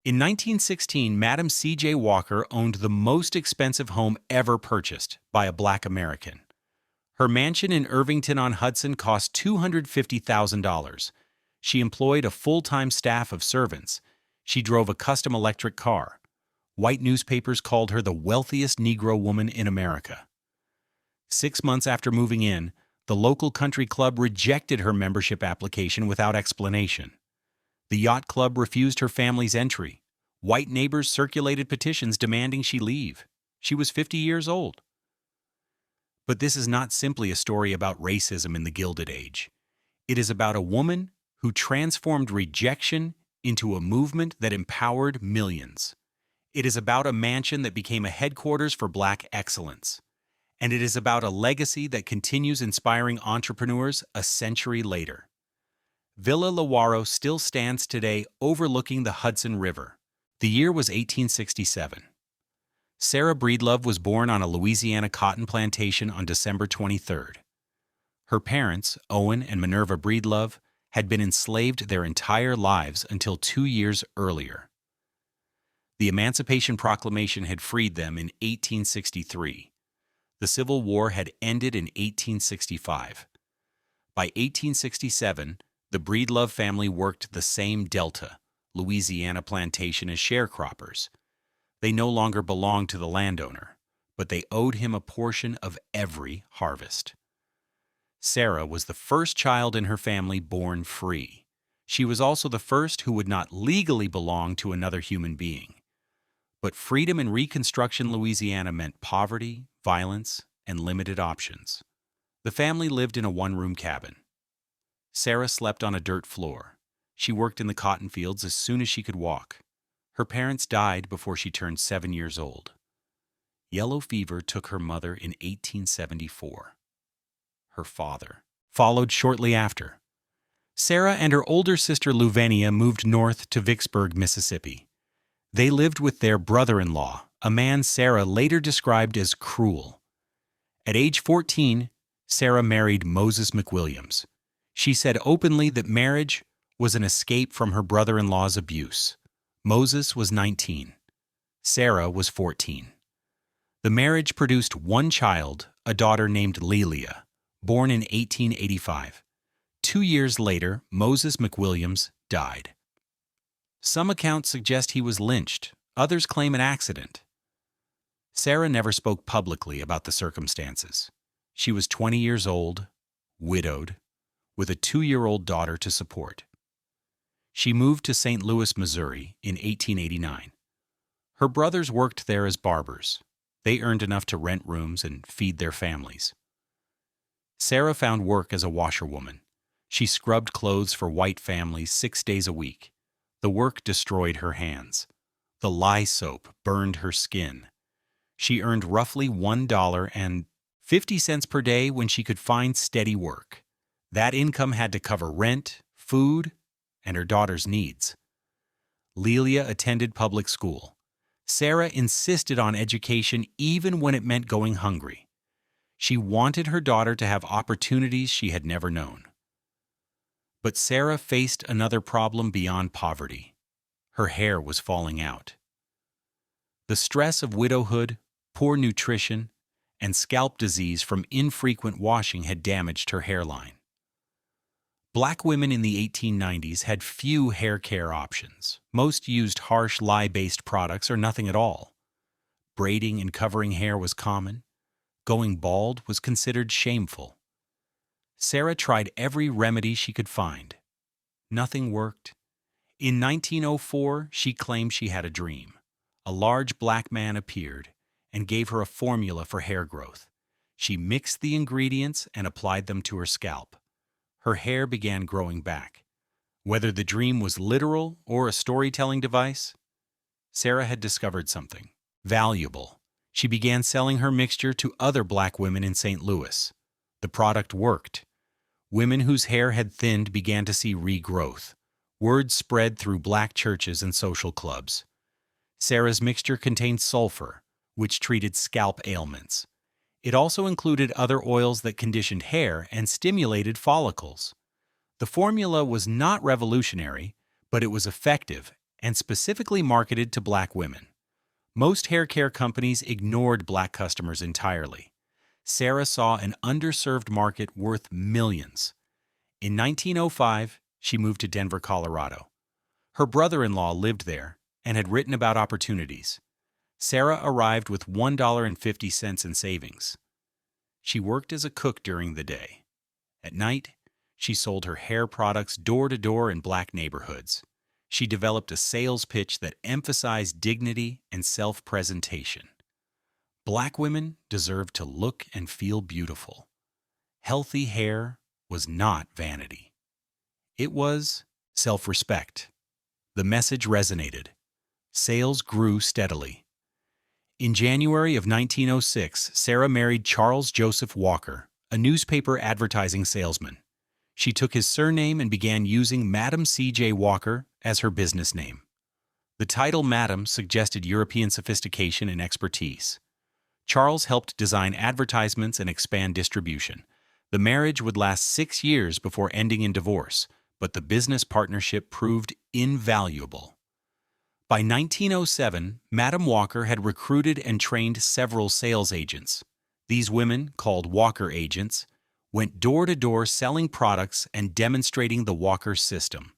In 1916, Madam C.J. Walker owned the most expensive home ever purchased by a black American. Her mansion in Irvington-on-Hudson cost $250,000. She employed a full-time staff of servants. She drove a custom electric car. White newspapers called her the wealthiest Negro woman in America. 6 months after moving in, the local country club rejected her membership application without explanation. The yacht club refused her family's entry. White neighbors circulated petitions demanding she leave. She was 50 years old. But this is not simply a story about racism in the Gilded Age. It is about a woman who transformed rejection into a movement that empowered millions. It is about a mansion that became a headquarters for black excellence. And it is about a legacy that continues inspiring entrepreneurs a century later. Villa Lewaro still stands today overlooking the Hudson River. The year was 1867. Sarah Breedlove was born on a Louisiana cotton plantation on December 23rd. Her parents, Owen and Minerva Breedlove, had been enslaved their entire lives until 2 years earlier. The Emancipation Proclamation had freed them in 1863. The Civil War had ended in 1865. By 1867, the Breedlove family worked the same Delta, Louisiana plantation as sharecroppers. They no longer belonged to the landowner, but they owed him a portion of every harvest. Sarah was the first child in her family born free. She was also the first who would not legally belong to another human being. But freedom in Reconstruction Louisiana meant poverty, violence, and limited options. The family lived in a one-room cabin. Sarah slept on a dirt floor. She worked in the cotton fields as soon as she could walk. Her parents died before she turned 7 years old. Yellow fever took her mother in 1874. Her father followed shortly after. Sarah and her older sister Luvenia moved north to Vicksburg, Mississippi. They lived with their brother-in-law, a man Sarah later described as cruel. At age 14, Sarah married Moses McWilliams. She said openly that marriage was an escape from her brother-in-law's abuse. Moses was 19. Sarah was 14. The marriage produced one child, a daughter named Aleia, born in 1885. 2 years later, Moses McWilliams died. Some accounts suggest he was lynched, others claim an accident. Sarah never spoke publicly about the circumstances. She was 20 years old, widowed, with a 2-year-old daughter to support. She moved to St. Louis, Missouri in 1889. Her brothers worked there as barbers. They earned enough to rent rooms and feed their families. Sarah found work as a washerwoman. She scrubbed clothes for white families 6 days a week. The work destroyed her hands. The lye soap burned her skin. She earned roughly $1.50 per day when she could find steady work. That income had to cover rent, food, and her daughter's needs. Aleia attended public school. Sarah insisted on education even when it meant going hungry. She wanted her daughter to have opportunities she had never known. But Sarah faced another problem beyond poverty. Her hair was falling out. The stress of widowhood, poor nutrition, and scalp disease from infrequent washing had damaged her hairline. Black women in the 1890s had few hair care options. Most used harsh lye-based products or nothing at all. Braiding and covering hair was common. Going bald was considered shameful. Sarah tried every remedy she could find. Nothing worked. In 1904, she claimed she had a dream. A large black man appeared and gave her a formula for hair growth. She mixed the ingredients and applied them to her scalp. Her hair began growing back. Whether the dream was literal or a storytelling device, Sarah had discovered something valuable. She began selling her mixture to other black women in St. Louis. The product worked. Women whose hair had thinned began to see regrowth. Word spread through black churches and social clubs. Sarah's mixture contained sulfur, which treated scalp ailments. It also included other oils that conditioned hair and stimulated follicles. The formula was not revolutionary, but it was effective and specifically marketed to black women. Most hair care companies ignored black customers entirely. Sarah saw an underserved market worth millions. In 1905, she moved to Denver, Colorado. Her brother-in-law lived there and had written about opportunities. Sarah arrived with $1.50 in savings. She worked as a cook during the day. At night, she sold her hair products door-to-door in black neighborhoods. She developed a sales pitch that emphasized dignity and self-presentation. Black women deserved to look and feel beautiful. Healthy hair was not vanity. It was self-respect. The message resonated. Sales grew steadily. In January of 1906, Sarah married Charles Joseph Walker, a newspaper advertising salesman. She took his surname and began using Madam C.J. Walker as her business name. The title Madam suggested European sophistication and expertise. Charles helped design advertisements and expand distribution. The marriage would last 6 years before ending in divorce, but the business partnership proved invaluable. By 1907, Madam Walker had recruited and trained several sales agents. These women, called Walker agents, went door-to-door selling products and demonstrating the Walker system.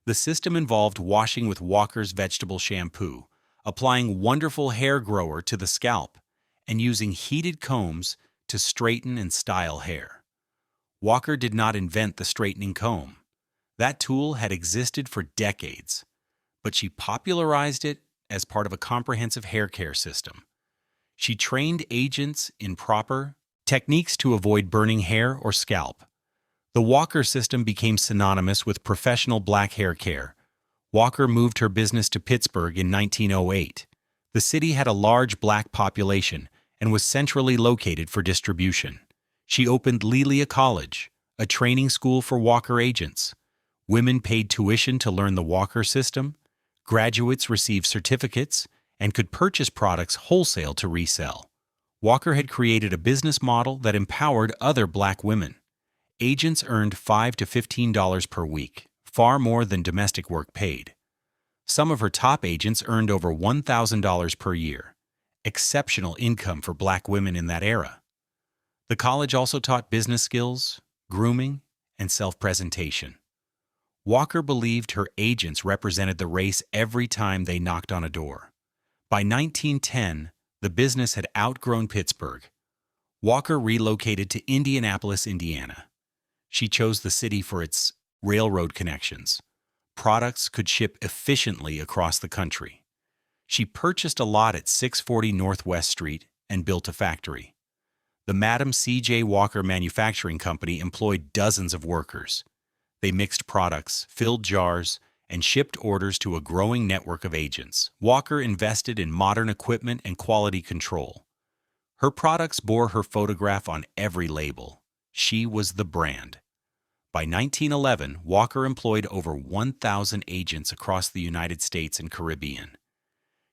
The system involved washing with Walker's vegetable shampoo, applying wonderful hair grower to the scalp, and using heated combs to straighten and style hair. Walker did not invent the straightening comb. That tool had existed for decades, but she popularized it as part of a comprehensive hair care system. She trained agents in proper techniques to avoid burning hair or scalp. The Walker system became synonymous with professional black hair care. Walker moved her business to Pittsburgh in 1908. The city had a large black population and was centrally located for distribution. She opened Aleia College, a training school for Walker agents. Women paid tuition to learn the Walker system. Graduates received certificates and could purchase products wholesale to resell. Walker had created a business model that empowered other black women. Agents earned $5 to $15 per week, far more than domestic work paid. Some of her top agents earned over $1,000 per year, exceptional income for black women in that era. The college also taught business skills, grooming, and self-presentation. Walker believed her agents represented the race every time they knocked on a door. By 1910, the business had outgrown Pittsburgh. Walker relocated to Indianapolis, Indiana. She chose the city for its railroad connections. Products could ship efficiently across the country. She purchased a lot at 640 Northwest Street and built a factory. The Madam C.J. Walker Manufacturing Company employed dozens of workers. They mixed products, filled jars, and shipped orders to a growing network of agents. Walker invested in modern equipment and quality control. Her products bore her photograph on every label. She was the brand. By 1911, Walker employed over 1,000 agents across the United States and Caribbean.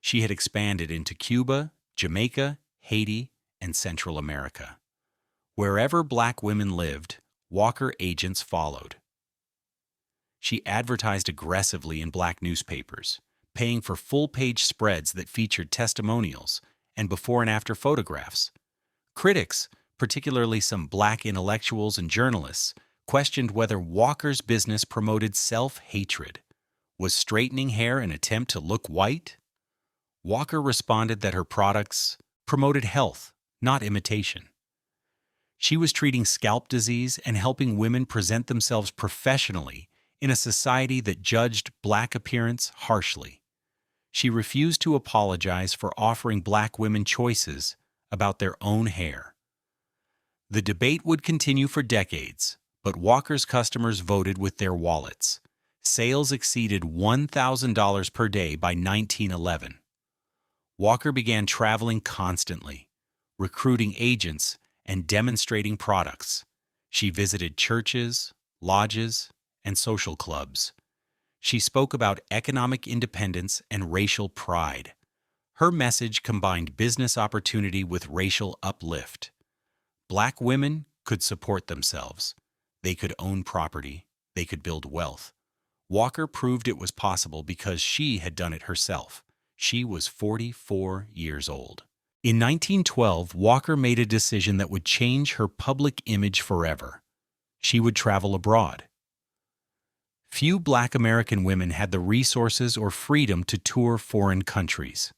She had expanded into Cuba, Jamaica, Haiti, and Central America. Wherever black women lived, Walker agents followed. She advertised aggressively in black newspapers, paying for full-page spreads that featured testimonials and before and after photographs. Critics, particularly some black intellectuals and journalists, questioned whether Walker's business promoted self-hatred. Was straightening hair an attempt to look white? Walker responded that her products promoted health, not imitation. She was treating scalp disease and helping women present themselves professionally in a society that judged black appearance harshly. She refused to apologize for offering black women choices about their own hair. The debate would continue for decades, but Walker's customers voted with their wallets. Sales exceeded $1,000 per day by 1911. Walker began traveling constantly, recruiting agents and demonstrating products. She visited churches, lodges, and social clubs. She spoke about economic independence and racial pride. Her message combined business opportunity with racial uplift. Black women could support themselves. They could own property. They could build wealth. Walker proved it was possible because she had done it herself. She was 44 years old. In 1912, Walker made a decision that would change her public image forever. She would travel abroad. Few Black American women had the resources or freedom to tour foreign countries.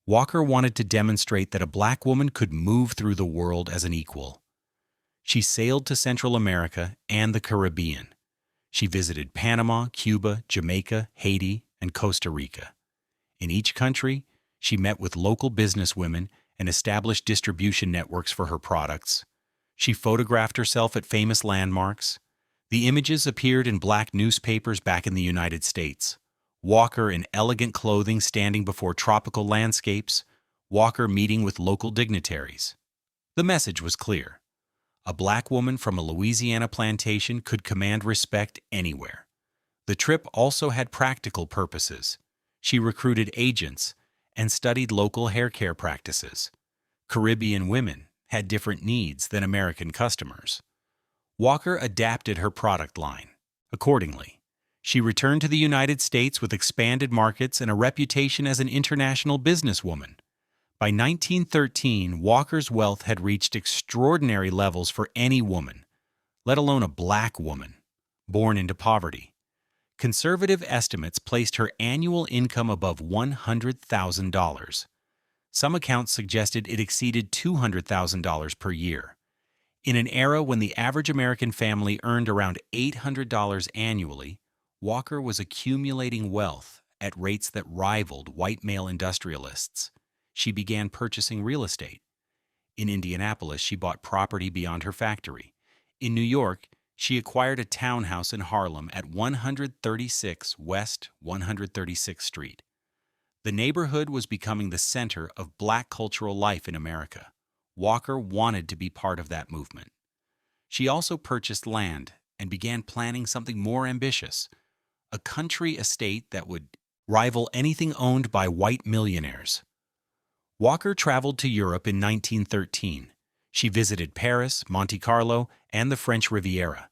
Walker wanted to demonstrate that a Black woman could move through the world as an equal. She sailed to Central America and the Caribbean. She visited Panama, Cuba, Jamaica, Haiti, and Costa Rica. In each country, she met with local businesswomen and established distribution networks for her products. She photographed herself at famous landmarks. The images appeared in Black newspapers back in the United States. Walker in elegant clothing standing before tropical landscapes, Walker meeting with local dignitaries. The message was clear. A Black woman from a Louisiana plantation could command respect anywhere. The trip also had practical purposes. She recruited agents and studied local hair care practices. Caribbean women had different needs than American customers. Walker adapted her product line accordingly. She returned to the United States with expanded markets and a reputation as an international businesswoman. By 1913, Walker's wealth had reached extraordinary levels for any woman, let alone a Black woman, born into poverty. Conservative estimates placed her annual income above $100,000. Some accounts suggested it exceeded $200,000 per year. In an era when the average American family earned around $800 annually, Walker was accumulating wealth at rates that rivaled white male industrialists. She began purchasing real estate. In Indianapolis, she bought property beyond her factory. In New York, she acquired a townhouse in Harlem at 136 West 136th Street. The neighborhood was becoming the center of Black cultural life in America. Walker wanted to be part of that movement. She also purchased land and began planning something more ambitious, a country estate that would rival anything owned by white millionaires. Walker traveled to Europe in 1913. She visited Paris, Monte Carlo, and the French Riviera.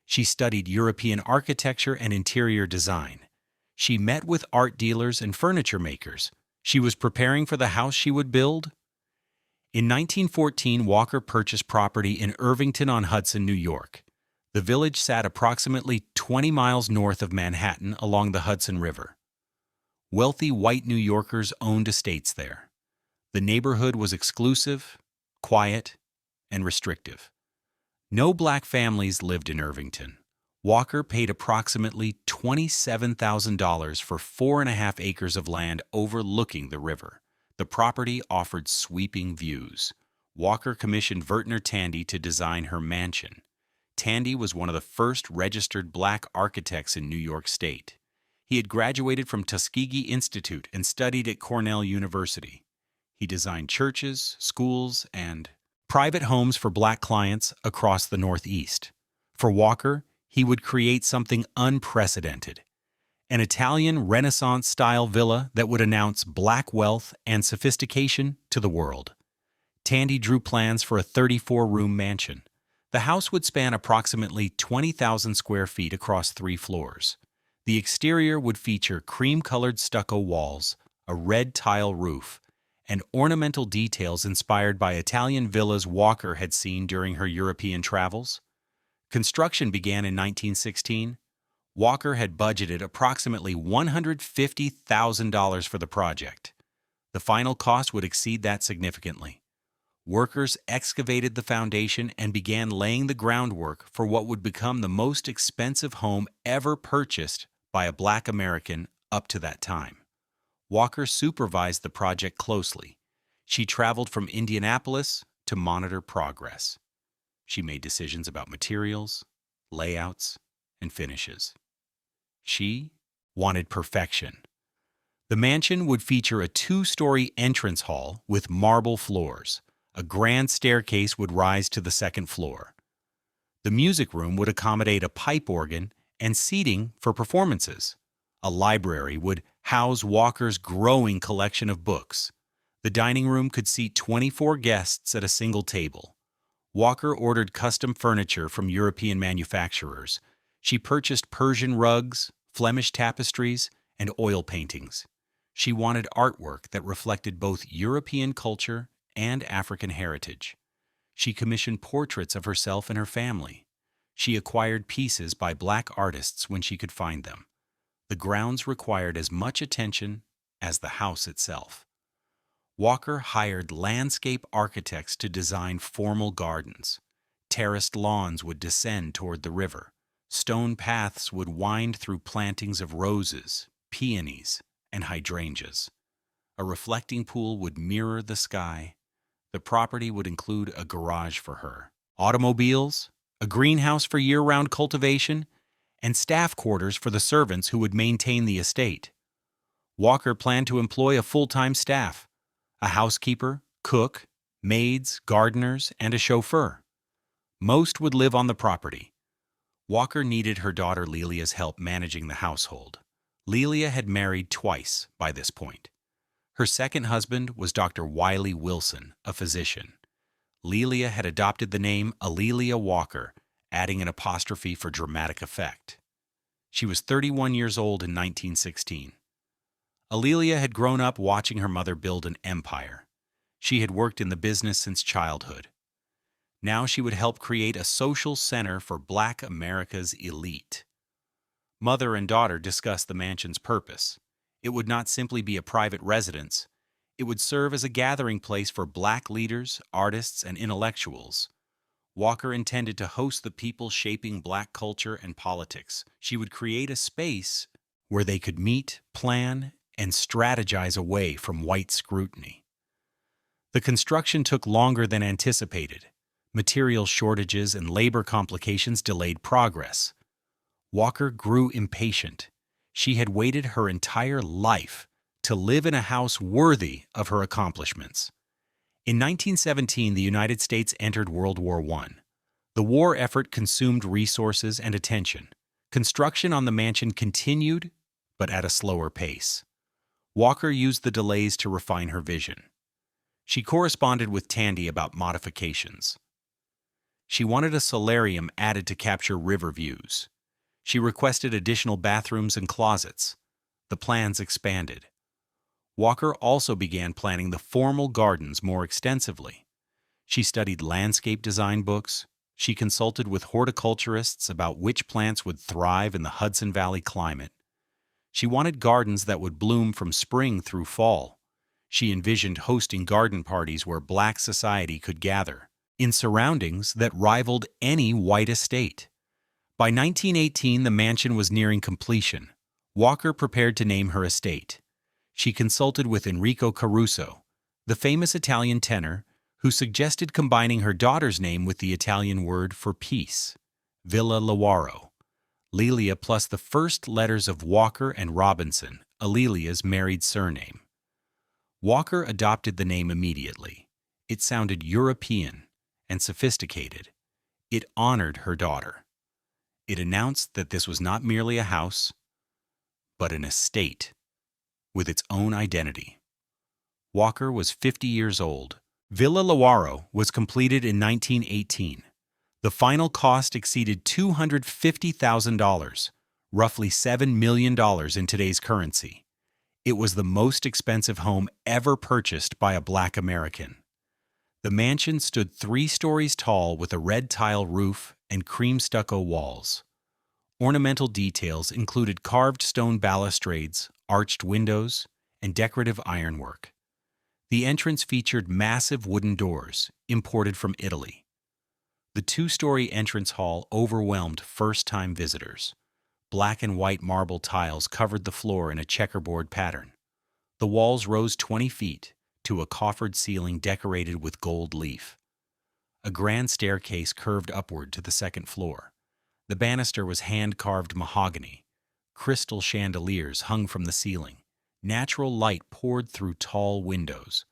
She studied European architecture and interior design. She met with art dealers and furniture makers. She was preparing for the house she would build. In 1914, Walker purchased property in Irvington-on-Hudson, New York. The village sat approximately 20 miles north of Manhattan along the Hudson River. Wealthy white New Yorkers owned estates there. The neighborhood was exclusive, quiet, and restrictive. No Black families lived in Irvington. Walker paid approximately $27,000 for 4.5 acres of land overlooking the river. The property offered sweeping views. Walker commissioned Vertner Tandy to design her mansion. Tandy was one of the first registered Black architects in New York State. He had graduated from Tuskegee Institute and studied at Cornell University. He designed churches, schools, and private homes for Black clients across the Northeast. For Walker, he would create something unprecedented, an Italian Renaissance-style villa that would announce Black wealth and sophistication to the world. Tandy drew plans for a 34-room mansion. The house would span approximately 20,000 square feet across 3 floors. The exterior would feature cream-colored stucco walls, a red tile roof, and ornamental details inspired by Italian villas Walker had seen during her European travels. Construction began in 1916. Walker had budgeted approximately $150,000 for the project. The final cost would exceed that significantly. Workers excavated the foundation and began laying the groundwork for what would become the most expensive home ever purchased by a Black American up to that time. Walker supervised the project closely. She traveled from Indianapolis to monitor progress. She made decisions about materials, layouts, and finishes. She wanted perfection. The mansion would feature a 2-story entrance hall with marble floors. A grand staircase would rise to the 2nd floor. The music room would accommodate a pipe organ and seating for performances. A library would house Walker's growing collection of books. The dining room could seat 24 guests at a single table. Walker ordered custom furniture from European manufacturers. She purchased Persian rugs, Flemish tapestries, and oil paintings. She wanted artwork that reflected both European culture and African heritage. She commissioned portraits of herself and her family. She acquired pieces by black artists when she could find them. The grounds required as much attention as the house itself. Walker hired landscape architects to design formal gardens. Terraced lawns would descend toward the river. Stone paths would wind through plantings of roses, peonies, and hydrangeas. A reflecting pool would mirror the sky. The property would include a garage for her, automobiles, a greenhouse for year-round cultivation, and staff quarters for the servants who would maintain the estate. Walker planned to employ a full-time staff, a housekeeper, cook, maids, gardeners, and a chauffeur. Most would live on the property. Walker needed her daughter Lelia's help managing the household. Lelia had married twice by this point. Her second husband was Dr. Wiley Wilson, a physician. Lelia had adopted the name Aleia Walker, adding an apostrophe for dramatic effect. She was 31 years old in 1916. Aleia had grown up watching her mother build an empire. She had worked in the business since childhood. Now she would help create a social center for Black America's elite. Mother and daughter discussed the mansion's purpose. It would not simply be a private residence. It would serve as a gathering place for Black leaders, artists, and intellectuals. Walker intended to host the people shaping Black culture and politics. She would create a space where they could meet, plan, and strategize away from white scrutiny. The construction took longer than anticipated. Material shortages and labor complications delayed progress. Walker grew impatient. She had waited her entire life to live in a house worthy of her accomplishments. In 1917, the United States entered World War I. The war effort consumed resources and attention. Construction on the mansion continued, but at a slower pace. Walker used the delays to refine her vision. She corresponded with Tandy about modifications. She wanted a solarium added to capture river views. She requested additional bathrooms and closets. The plans expanded. Walker also began planning the formal gardens more extensively. She studied landscape design books. She consulted with horticulturists about which plants would thrive in the Hudson Valley climate. She wanted gardens that would bloom from spring through fall. She envisioned hosting garden parties where Black society could gather, in surroundings that rivaled any white estate. By 1918, the mansion was nearing completion. Walker prepared to name her estate. She consulted with Enrico Caruso, the famous Italian tenor, who suggested combining her daughter's name with the Italian word for peace, Villa Lewaro. Lelia plus the first letters of Walker and Robinson, Alelia's married surname. Walker adopted the name immediately. It sounded European and sophisticated. It honored her daughter. It announced that this was not merely a house, but an estate with its own identity. Walker was 50 years old. Villa Lewaro was completed in 1918. The final cost exceeded $250,000, roughly $7 million in today's currency. It was the most expensive home ever purchased by a Black American. The mansion stood 3 stories tall with a red tile roof and cream stucco walls. Ornamental details included carved stone balustrades, arched windows, and decorative ironwork. The entrance featured massive wooden doors, imported from Italy. The 2-story entrance hall overwhelmed first-time visitors. Black and white marble tiles covered the floor in a checkerboard pattern. The walls rose 20 feet to a coffered ceiling decorated with gold leaf. A grand staircase curved upward to the second floor. The banister was hand-carved mahogany. Crystal chandeliers hung from the ceiling. Natural light poured through tall windows.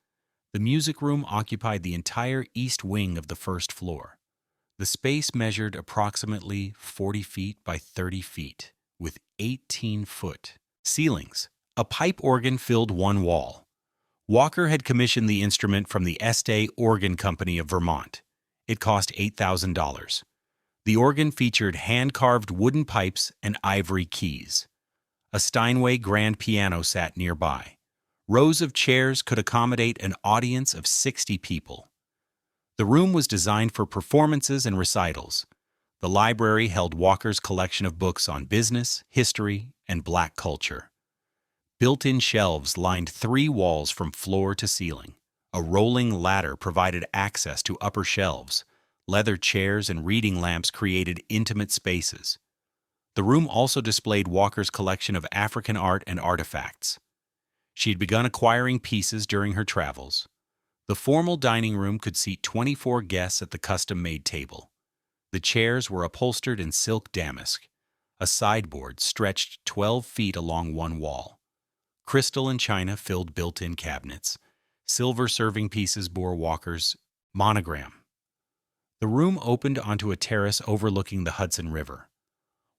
The music room occupied the entire east wing of the first floor. The space measured approximately 40 feet by 30 feet, with 18-foot ceilings. A pipe organ filled one wall. Walker had commissioned the instrument from the Este Organ Company of Vermont. It cost $8,000. The organ featured hand-carved wooden pipes and ivory keys. A Steinway grand piano sat nearby. Rows of chairs could accommodate an audience of 60 people. The room was designed for performances and recitals. The library held Walker's collection of books on business, history, and black culture. Built-in shelves lined 3 walls from floor to ceiling. A rolling ladder provided access to upper shelves. Leather chairs and reading lamps created intimate spaces. The room also displayed Walker's collection of African art and artifacts. She had begun acquiring pieces during her travels. The formal dining room could seat 24 guests at the custom-made table. The chairs were upholstered in silk damask. A sideboard stretched 12 feet along one wall. Crystal and china filled built-in cabinets. Silver serving pieces bore Walker's monogram. The room opened onto a terrace overlooking the Hudson River.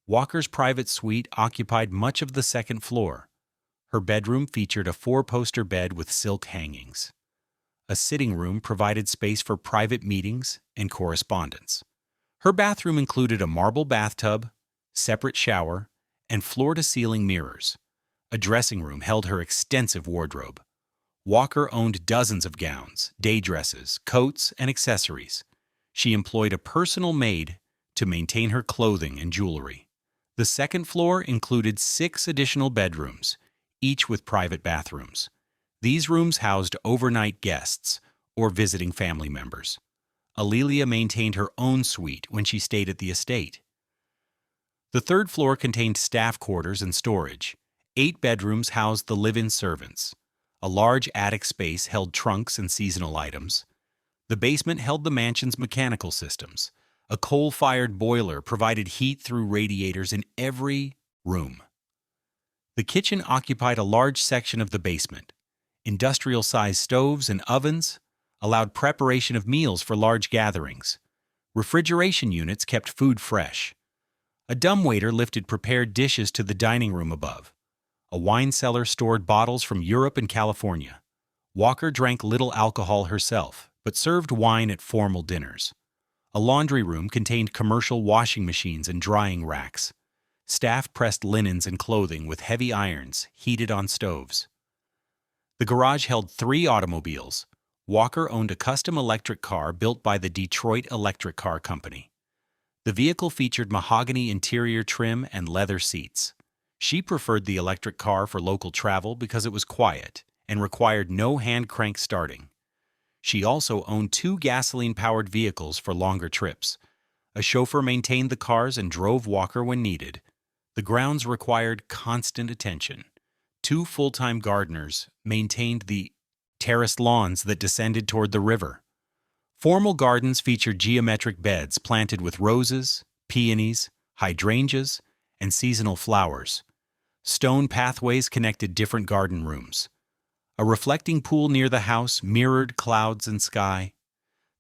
Walker's private suite occupied much of the second floor. Her bedroom featured a 4-poster bed with silk hangings. A sitting room provided space for private meetings and correspondence. Her bathroom included a marble bathtub, separate shower, and floor-to-ceiling mirrors. A dressing room held her extensive wardrobe. Walker owned dozens of gowns, day dresses, coats, and accessories. She employed a personal maid to maintain her clothing and jewelry. The second floor included 6 additional bedrooms, each with private bathrooms. These rooms housed overnight guests or visiting family members. Aleia maintained her own suite when she stayed at the estate. The third floor contained staff quarters and storage. 8 bedrooms housed the live-in servants. A large attic space held trunks and seasonal items. The basement held the mansion's mechanical systems. A coal-fired boiler provided heat through radiators in every room. The kitchen occupied a large section of the basement. Industrial-sized stoves and ovens allowed preparation of meals for large gatherings. Refrigeration units kept food fresh. A dumbwaiter lifted prepared dishes to the dining room above. A wine cellar stored bottles from Europe and California. Walker drank little alcohol herself, but served wine at formal dinners. A laundry room contained commercial washing machines and drying racks. Staff pressed linens and clothing with heavy irons heated on stoves. The garage held 3 automobiles. Walker owned a custom electric car built by the Detroit Electric Car Company. The vehicle featured mahogany interior trim and leather seats. She preferred the electric car for local travel because it was quiet and required no hand crank starting. She also owned 2 gasoline-powered vehicles for longer trips. A chauffeur maintained the cars and drove Walker when needed. The grounds required constant attention. 2 full-time gardeners maintained the terraced lawns that descended toward the river. Formal gardens featured geometric beds planted with roses, peonies, hydrangeas, and seasonal flowers. Stone pathways connected different garden rooms. A reflecting pool near the house mirrored clouds and sky.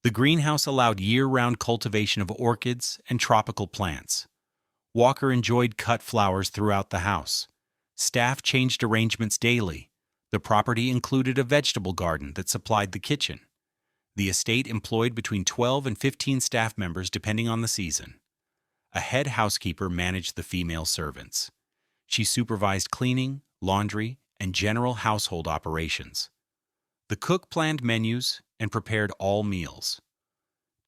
The greenhouse allowed year-round cultivation of orchids and tropical plants. Walker enjoyed cut flowers throughout the house. Staff changed arrangements daily. The property included a vegetable garden that supplied the kitchen. The estate employed between 12 and 15 staff members depending on the season. A head housekeeper managed the female servants. She supervised cleaning, laundry, and general household operations. The cook planned menus and prepared all meals.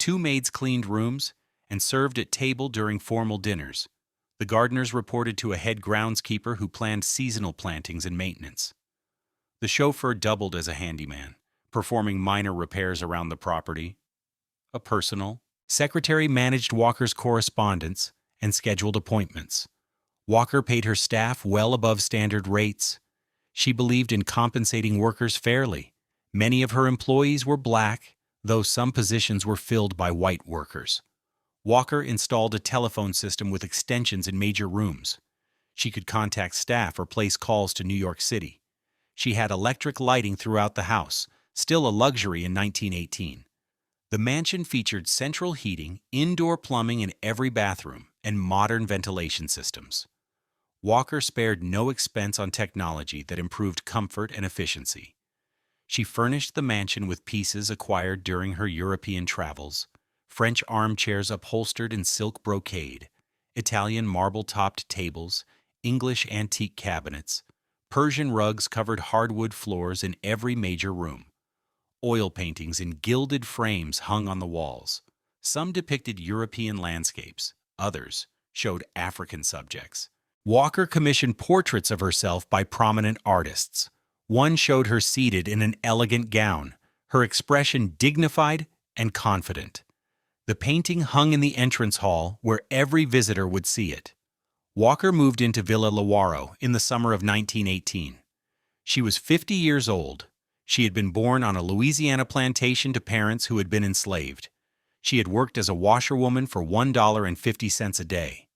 2 maids cleaned rooms and served at table during formal dinners. The gardeners reported to a head groundskeeper who planned seasonal plantings and maintenance. The chauffeur doubled as a handyman, performing minor repairs around the property. A personal secretary managed Walker's correspondence and scheduled appointments. Walker paid her staff well above standard rates. She believed in compensating workers fairly. Many of her employees were black, though some positions were filled by white workers. Walker installed a telephone system with extensions in major rooms. She could contact staff or place calls to New York City. She had electric lighting throughout the house, still a luxury in 1918. The mansion featured central heating, indoor plumbing in every bathroom, and modern ventilation systems. Walker spared no expense on technology that improved comfort and efficiency. She furnished the mansion with pieces acquired during her European travels. French armchairs upholstered in silk brocade, Italian marble-topped tables, English antique cabinets, Persian rugs covered hardwood floors in every major room. Oil paintings in gilded frames hung on the walls. Some depicted European landscapes, others showed African subjects. Walker commissioned portraits of herself by prominent artists. One showed her seated in an elegant gown, her expression dignified and confident. The painting hung in the entrance hall where every visitor would see it. Walker moved into Villa Lewaro in the summer of 1918. She was 50 years old. She had been born on a Louisiana plantation to parents who had been enslaved. She had worked as a washerwoman for $1.50 a day.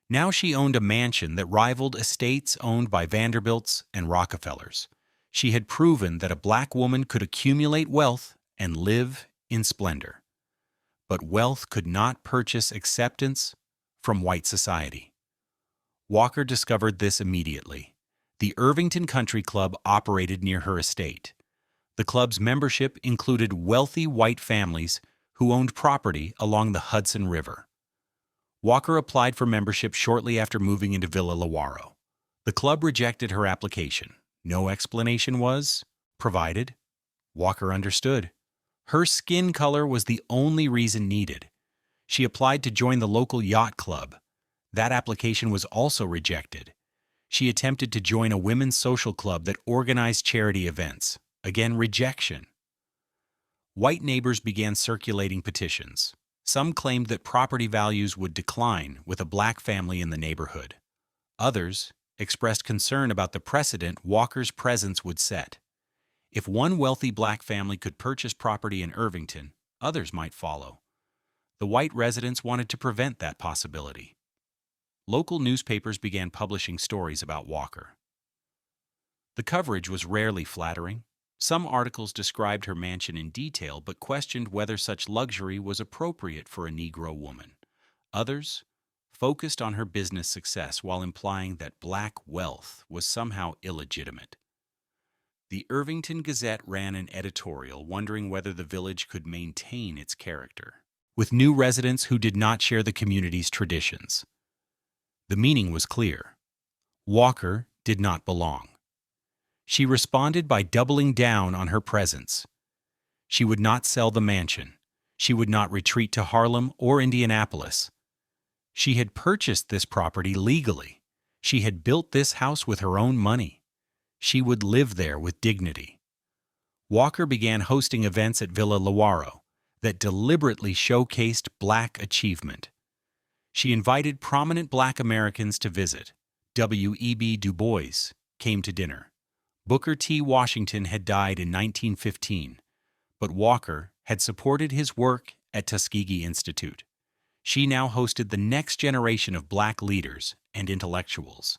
Now she owned a mansion that rivaled estates owned by Vanderbilts and Rockefellers. She had proven that a black woman could accumulate wealth and live in splendor. But wealth could not purchase acceptance from white society. Walker discovered this immediately. The Irvington Country Club operated near her estate. The club's membership included wealthy white families who owned property along the Hudson River. Walker applied for membership shortly after moving into Villa Lewaro. The club rejected her application. No explanation was provided. Walker understood. Her skin color was the only reason needed. She applied to join the local yacht club. That application was also rejected. She attempted to join a women's social club that organized charity events. Again, rejection. White neighbors began circulating petitions. Some claimed that property values would decline with a black family in the neighborhood. Others expressed concern about the precedent Walker's presence would set. If one wealthy black family could purchase property in Irvington, others might follow. The white residents wanted to prevent that possibility. Local newspapers began publishing stories about Walker. The coverage was rarely flattering. Some articles described her mansion in detail but questioned whether such luxury was appropriate for a Negro woman. Others focused on her business success while implying that black wealth was somehow illegitimate. The Irvington Gazette ran an editorial wondering whether the village could maintain its character, with new residents who did not share the community's traditions. The meaning was clear. Walker did not belong. She responded by doubling down on her presence. She would not sell the mansion. She would not retreat to Harlem or Indianapolis. She had purchased this property legally. She had built this house with her own money. She would live there with dignity. Walker began hosting events at Villa Lewaro that deliberately showcased black achievement. She invited prominent black Americans to visit. W.E.B. Du Bois came to dinner. Booker T. Washington had died in 1915, but Walker had supported his work at Tuskegee Institute. She now hosted the next generation of black leaders and intellectuals.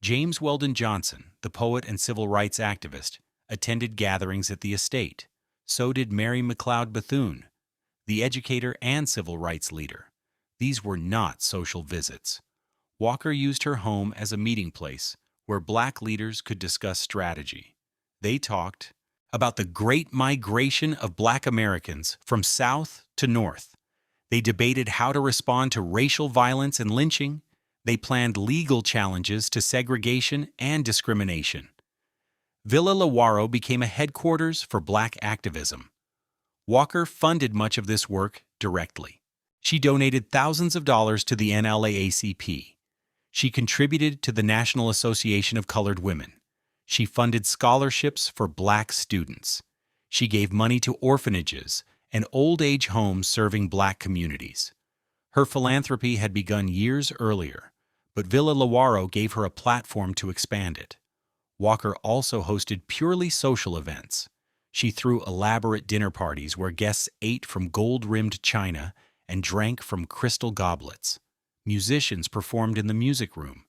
James Weldon Johnson, the poet and civil rights activist, attended gatherings at the estate. So did Mary McLeod Bethune, the educator and civil rights leader. These were not social visits. Walker used her home as a meeting place where black leaders could discuss strategy. They talked about the great migration of black Americans from south to north. They debated how to respond to racial violence and lynching. They planned legal challenges to segregation and discrimination. Villa Lewaro became a headquarters for black activism. Walker funded much of this work directly. She donated thousands of dollars to the NAACP. She contributed to the National Association of Colored Women. She funded scholarships for black students. She gave money to orphanages and old-age homes serving black communities. Her philanthropy had begun years earlier, but Villa Lewaro gave her a platform to expand it. Walker also hosted purely social events. She threw elaborate dinner parties where guests ate from gold-rimmed china and drank from crystal goblets. Musicians performed in the music room.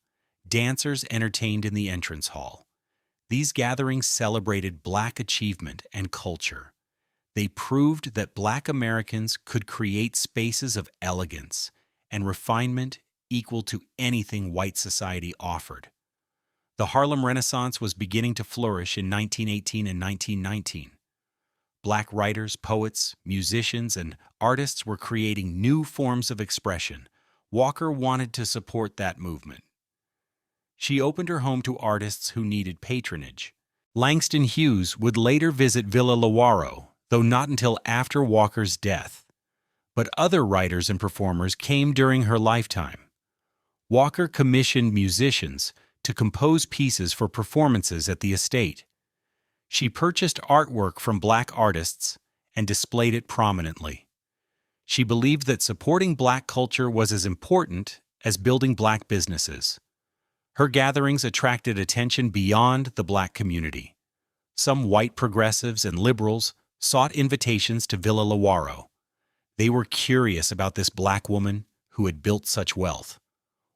Dancers entertained in the entrance hall. These gatherings celebrated black achievement and culture. They proved that black Americans could create spaces of elegance and refinement equal to anything white society offered. The Harlem Renaissance was beginning to flourish in 1918 and 1919. Black writers, poets, musicians, and artists were creating new forms of expression. Walker wanted to support that movement. She opened her home to artists who needed patronage. Langston Hughes would later visit Villa Lewaro, though not until after Walker's death. But other writers and performers came during her lifetime. Walker commissioned musicians to compose pieces for performances at the estate. She purchased artwork from Black artists and displayed it prominently. She believed that supporting Black culture was as important as building Black businesses. Her gatherings attracted attention beyond the Black community. Some white progressives and liberals sought invitations to Villa Lewaro. They were curious about this Black woman who had built such wealth.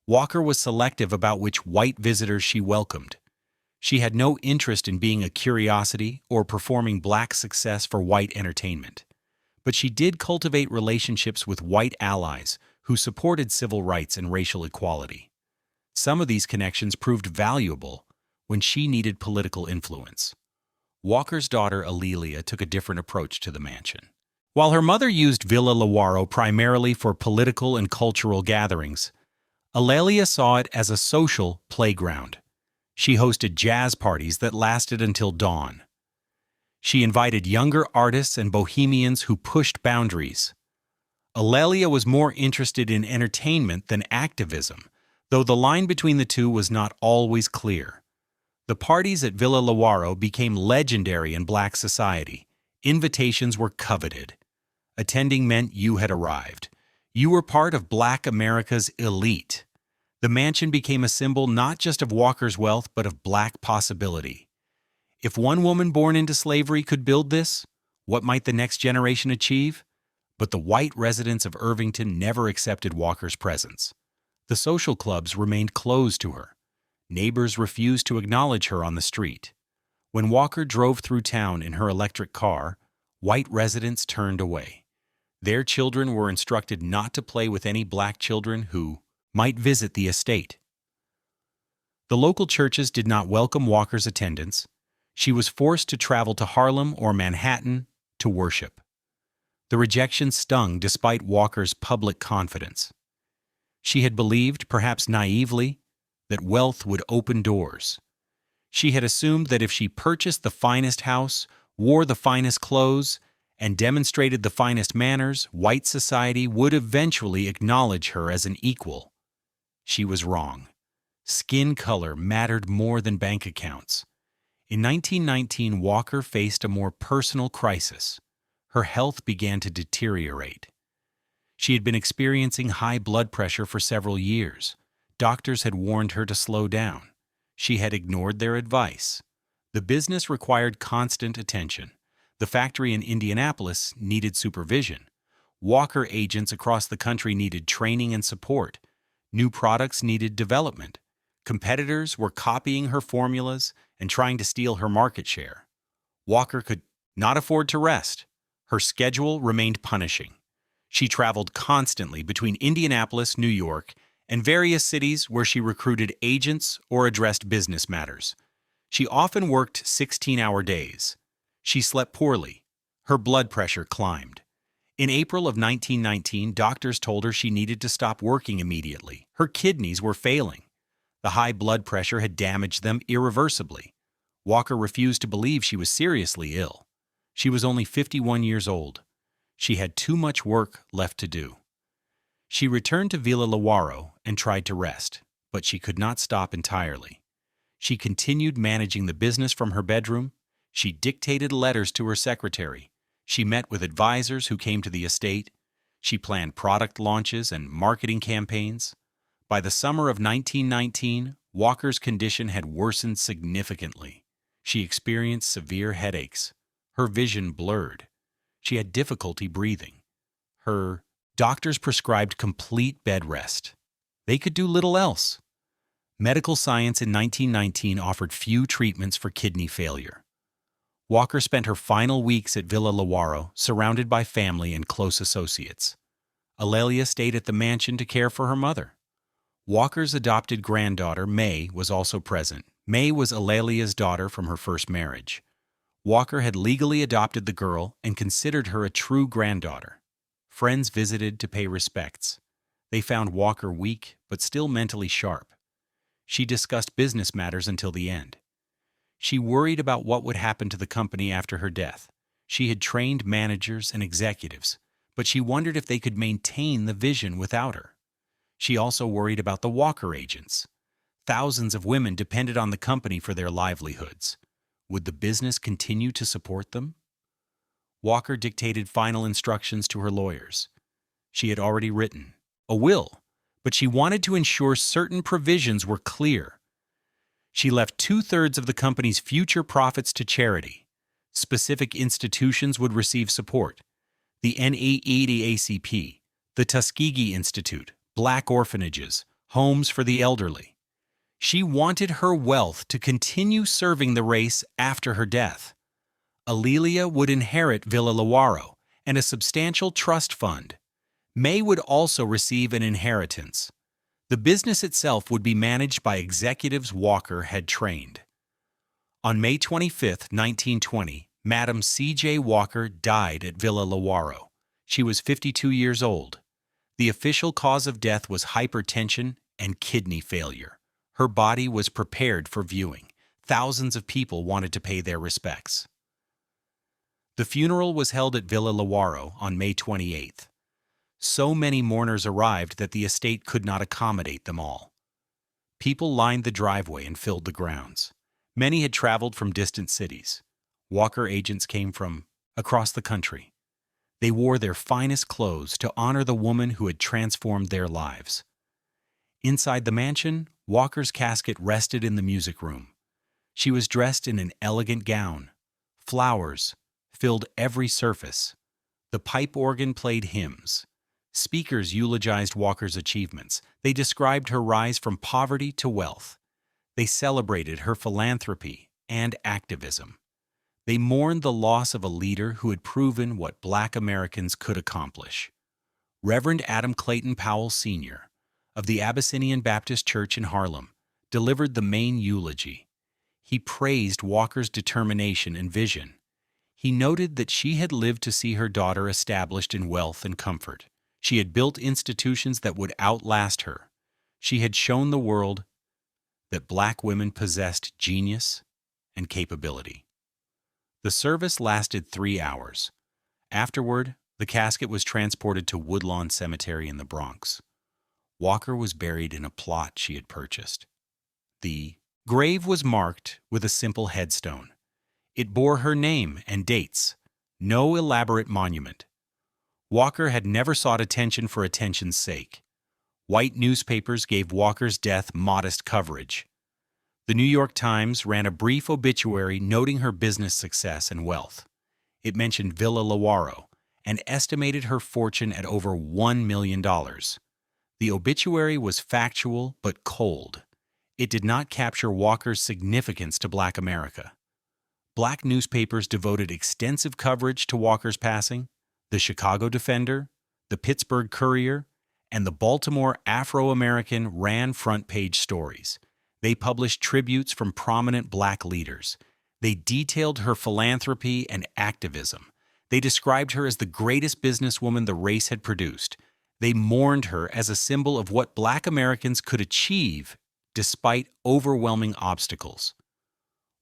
Walker was selective about which white visitors she welcomed. She had no interest in being a curiosity or performing Black success for white entertainment. But she did cultivate relationships with white allies who supported civil rights and racial equality. Some of these connections proved valuable when she needed political influence. Walker's daughter Aleia took a different approach to the mansion. While her mother used Villa Lewaro primarily for political and cultural gatherings, Aleia saw it as a social playground. She hosted jazz parties that lasted until dawn. She invited younger artists and bohemians who pushed boundaries. Aleia was more interested in entertainment than activism, though the line between the two was not always clear. The parties at Villa Lewaro became legendary in Black society. Invitations were coveted. Attending meant you had arrived. You were part of Black America's elite. The mansion became a symbol not just of Walker's wealth, but of Black possibility. If one woman born into slavery could build this, what might the next generation achieve? But the white residents of Irvington never accepted Walker's presence. The social clubs remained closed to her. Neighbors refused to acknowledge her on the street. When Walker drove through town in her electric car, white residents turned away. Their children were instructed not to play with any Black children who might visit the estate. The local churches did not welcome Walker's attendance. She was forced to travel to Harlem or Manhattan to worship. The rejection stung despite Walker's public confidence. She had believed, perhaps naively, that wealth would open doors. She had assumed that if she purchased the finest house, wore the finest clothes, and demonstrated the finest manners, white society would eventually acknowledge her as an equal. She was wrong. Skin color mattered more than bank accounts. In 1919, Walker faced a more personal crisis. Her health began to deteriorate. She had been experiencing high blood pressure for several years. Doctors had warned her to slow down. She had ignored their advice. The business required constant attention. The factory in Indianapolis needed supervision. Walker agents across the country needed training and support. New products needed development. Competitors were copying her formulas and trying to steal her market share. Walker could not afford to rest. Her schedule remained punishing. She traveled constantly between Indianapolis, New York, and various cities where she recruited agents or addressed business matters. She often worked 16-hour days. She slept poorly. Her blood pressure climbed. In April of 1919, doctors told her she needed to stop working immediately. Her kidneys were failing. The high blood pressure had damaged them irreversibly. Walker refused to believe she was seriously ill. She was only 51 years old. She had too much work left to do. She returned to Villa Lewaro and tried to rest, but she could not stop entirely. She continued managing the business from her bedroom. She dictated letters to her secretary. She met with advisors who came to the estate. She planned product launches and marketing campaigns. By the summer of 1919, Walker's condition had worsened significantly. She experienced severe headaches. Her vision blurred. She had difficulty breathing. Her doctors prescribed complete bed rest. They could do little else. Medical science in 1919 offered few treatments for kidney failure. Walker spent her final weeks at Villa Lewaro, surrounded by family and close associates. Aleia stayed at the mansion to care for her mother. Walker's adopted granddaughter, May, was also present. May was Aleia's daughter from her first marriage. Walker had legally adopted the girl and considered her a true granddaughter. Friends visited to pay respects. They found Walker weak but still mentally sharp. She discussed business matters until the end. She worried about what would happen to the company after her death. She had trained managers and executives, but she wondered if they could maintain the vision without her. She also worried about the Walker agents. Thousands of women depended on the company for their livelihoods. Would the business continue to support them? Walker dictated final instructions to her lawyers. She had already written a will, but she wanted to ensure certain provisions were clear. She left 2/3 of the company's future profits to charity. Specific institutions would receive support: the NAACP, the Tuskegee Institute, black orphanages, homes for the elderly. She wanted her wealth to continue serving the race after her death. Aleia would inherit Villa Lewaro and a substantial trust fund. May would also receive an inheritance. The business itself would be managed by executives Walker had trained. On May 25, 1920, Madam C.J. Walker died at Villa Lewaro. She was 52 years old. The official cause of death was hypertension and kidney failure. Her body was prepared for viewing. Thousands of people wanted to pay their respects. The funeral was held at Villa Lewaro on May 28th. So many mourners arrived that the estate could not accommodate them all. People lined the driveway and filled the grounds. Many had traveled from distant cities. Walker agents came from across the country. They wore their finest clothes to honor the woman who had transformed their lives. Inside the mansion, Walker's casket rested in the music room. She was dressed in an elegant gown. Flowers filled every surface. The pipe organ played hymns. Speakers eulogized Walker's achievements. They described her rise from poverty to wealth. They celebrated her philanthropy and activism. They mourned the loss of a leader who had proven what Black Americans could accomplish. Reverend Adam Clayton Powell, Sr., of the Abyssinian Baptist Church in Harlem, delivered the main eulogy. He praised Walker's determination and vision. He noted that she had lived to see her daughter established in wealth and comfort. She had built institutions that would outlast her. She had shown the world that Black women possessed genius and capability. The service lasted 3 hours. Afterward, the casket was transported to Woodlawn Cemetery in the Bronx. Walker was buried in a plot she had purchased. The grave was marked with a simple headstone. It bore her name and dates, no elaborate monument. Walker had never sought attention for attention's sake. White newspapers gave Walker's death modest coverage. The New York Times ran a brief obituary noting her business success and wealth. It mentioned Villa Lewaro and estimated her fortune at over $1 million. The obituary was factual but cold. It did not capture Walker's significance to Black America. Black newspapers devoted extensive coverage to Walker's passing. The Chicago Defender, the Pittsburgh Courier, and the Baltimore Afro-American ran front-page stories. They published tributes from prominent Black leaders. They detailed her philanthropy and activism. They described her as the greatest businesswoman the race had produced. They mourned her as a symbol of what Black Americans could achieve despite overwhelming obstacles.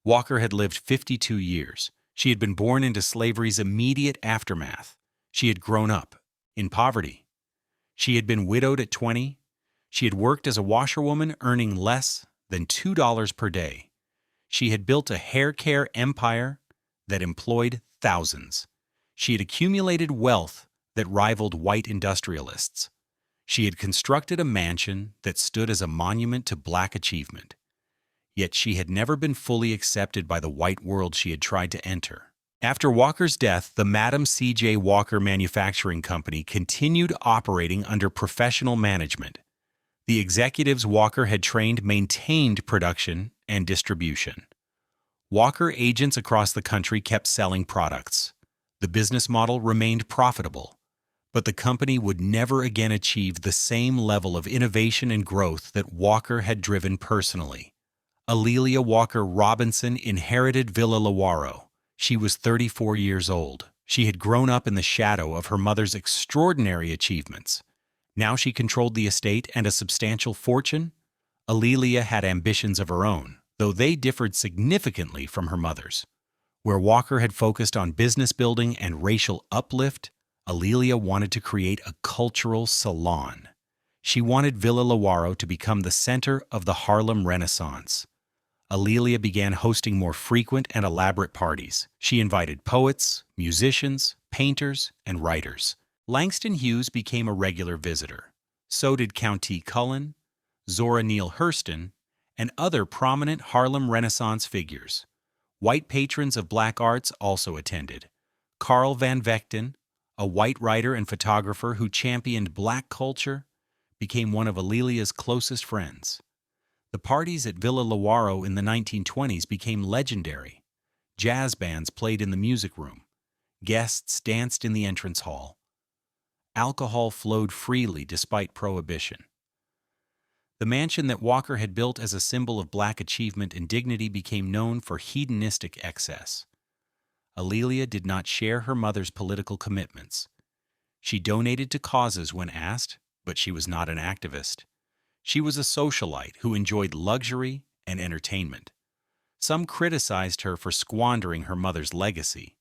Walker had lived 52 years. She had been born into slavery's immediate aftermath. She had grown up in poverty. She had been widowed at 20. She had worked as a washerwoman, earning less than $2 per day. She had built a hair care empire that employed thousands. She had accumulated wealth that rivaled white industrialists. She had constructed a mansion that stood as a monument to Black achievement. Yet she had never been fully accepted by the white world she had tried to enter. After Walker's death, the Madam C.J. Walker Manufacturing Company continued operating under professional management. The executives Walker had trained maintained production and distribution. Walker agents across the country kept selling products. The business model remained profitable, but the company would never again achieve the same level of innovation and growth that Walker had driven personally. Aleia Walker Robinson inherited Villa Lewaro. She was 34 years old. She had grown up in the shadow of her mother's extraordinary achievements. Now she controlled the estate and a substantial fortune. Aleia had ambitions of her own, though they differed significantly from her mother's. Where Walker had focused on business building and racial uplift, Aleia wanted to create a cultural salon. She wanted Villa Lewaro to become the center of the Harlem Renaissance. Aleia began hosting more frequent and elaborate parties. She invited poets, musicians, painters, and writers. Langston Hughes became a regular visitor. So did Count T. Cullen, Zora Neale Hurston, and other prominent Harlem Renaissance figures. White patrons of black arts also attended. Carl Van Vechten, a white writer and photographer who championed black culture, became one of Aleia's closest friends. The parties at Villa Lewaro in the 1920s became legendary. Jazz bands played in the music room. Guests danced in the entrance hall. Alcohol flowed freely despite prohibition. The mansion that Walker had built as a symbol of black achievement and dignity became known for hedonistic excess. Aleia did not share her mother's political commitments. She donated to causes when asked, but she was not an activist. She was a socialite who enjoyed luxury and entertainment. Some criticized her for squandering her mother's legacy.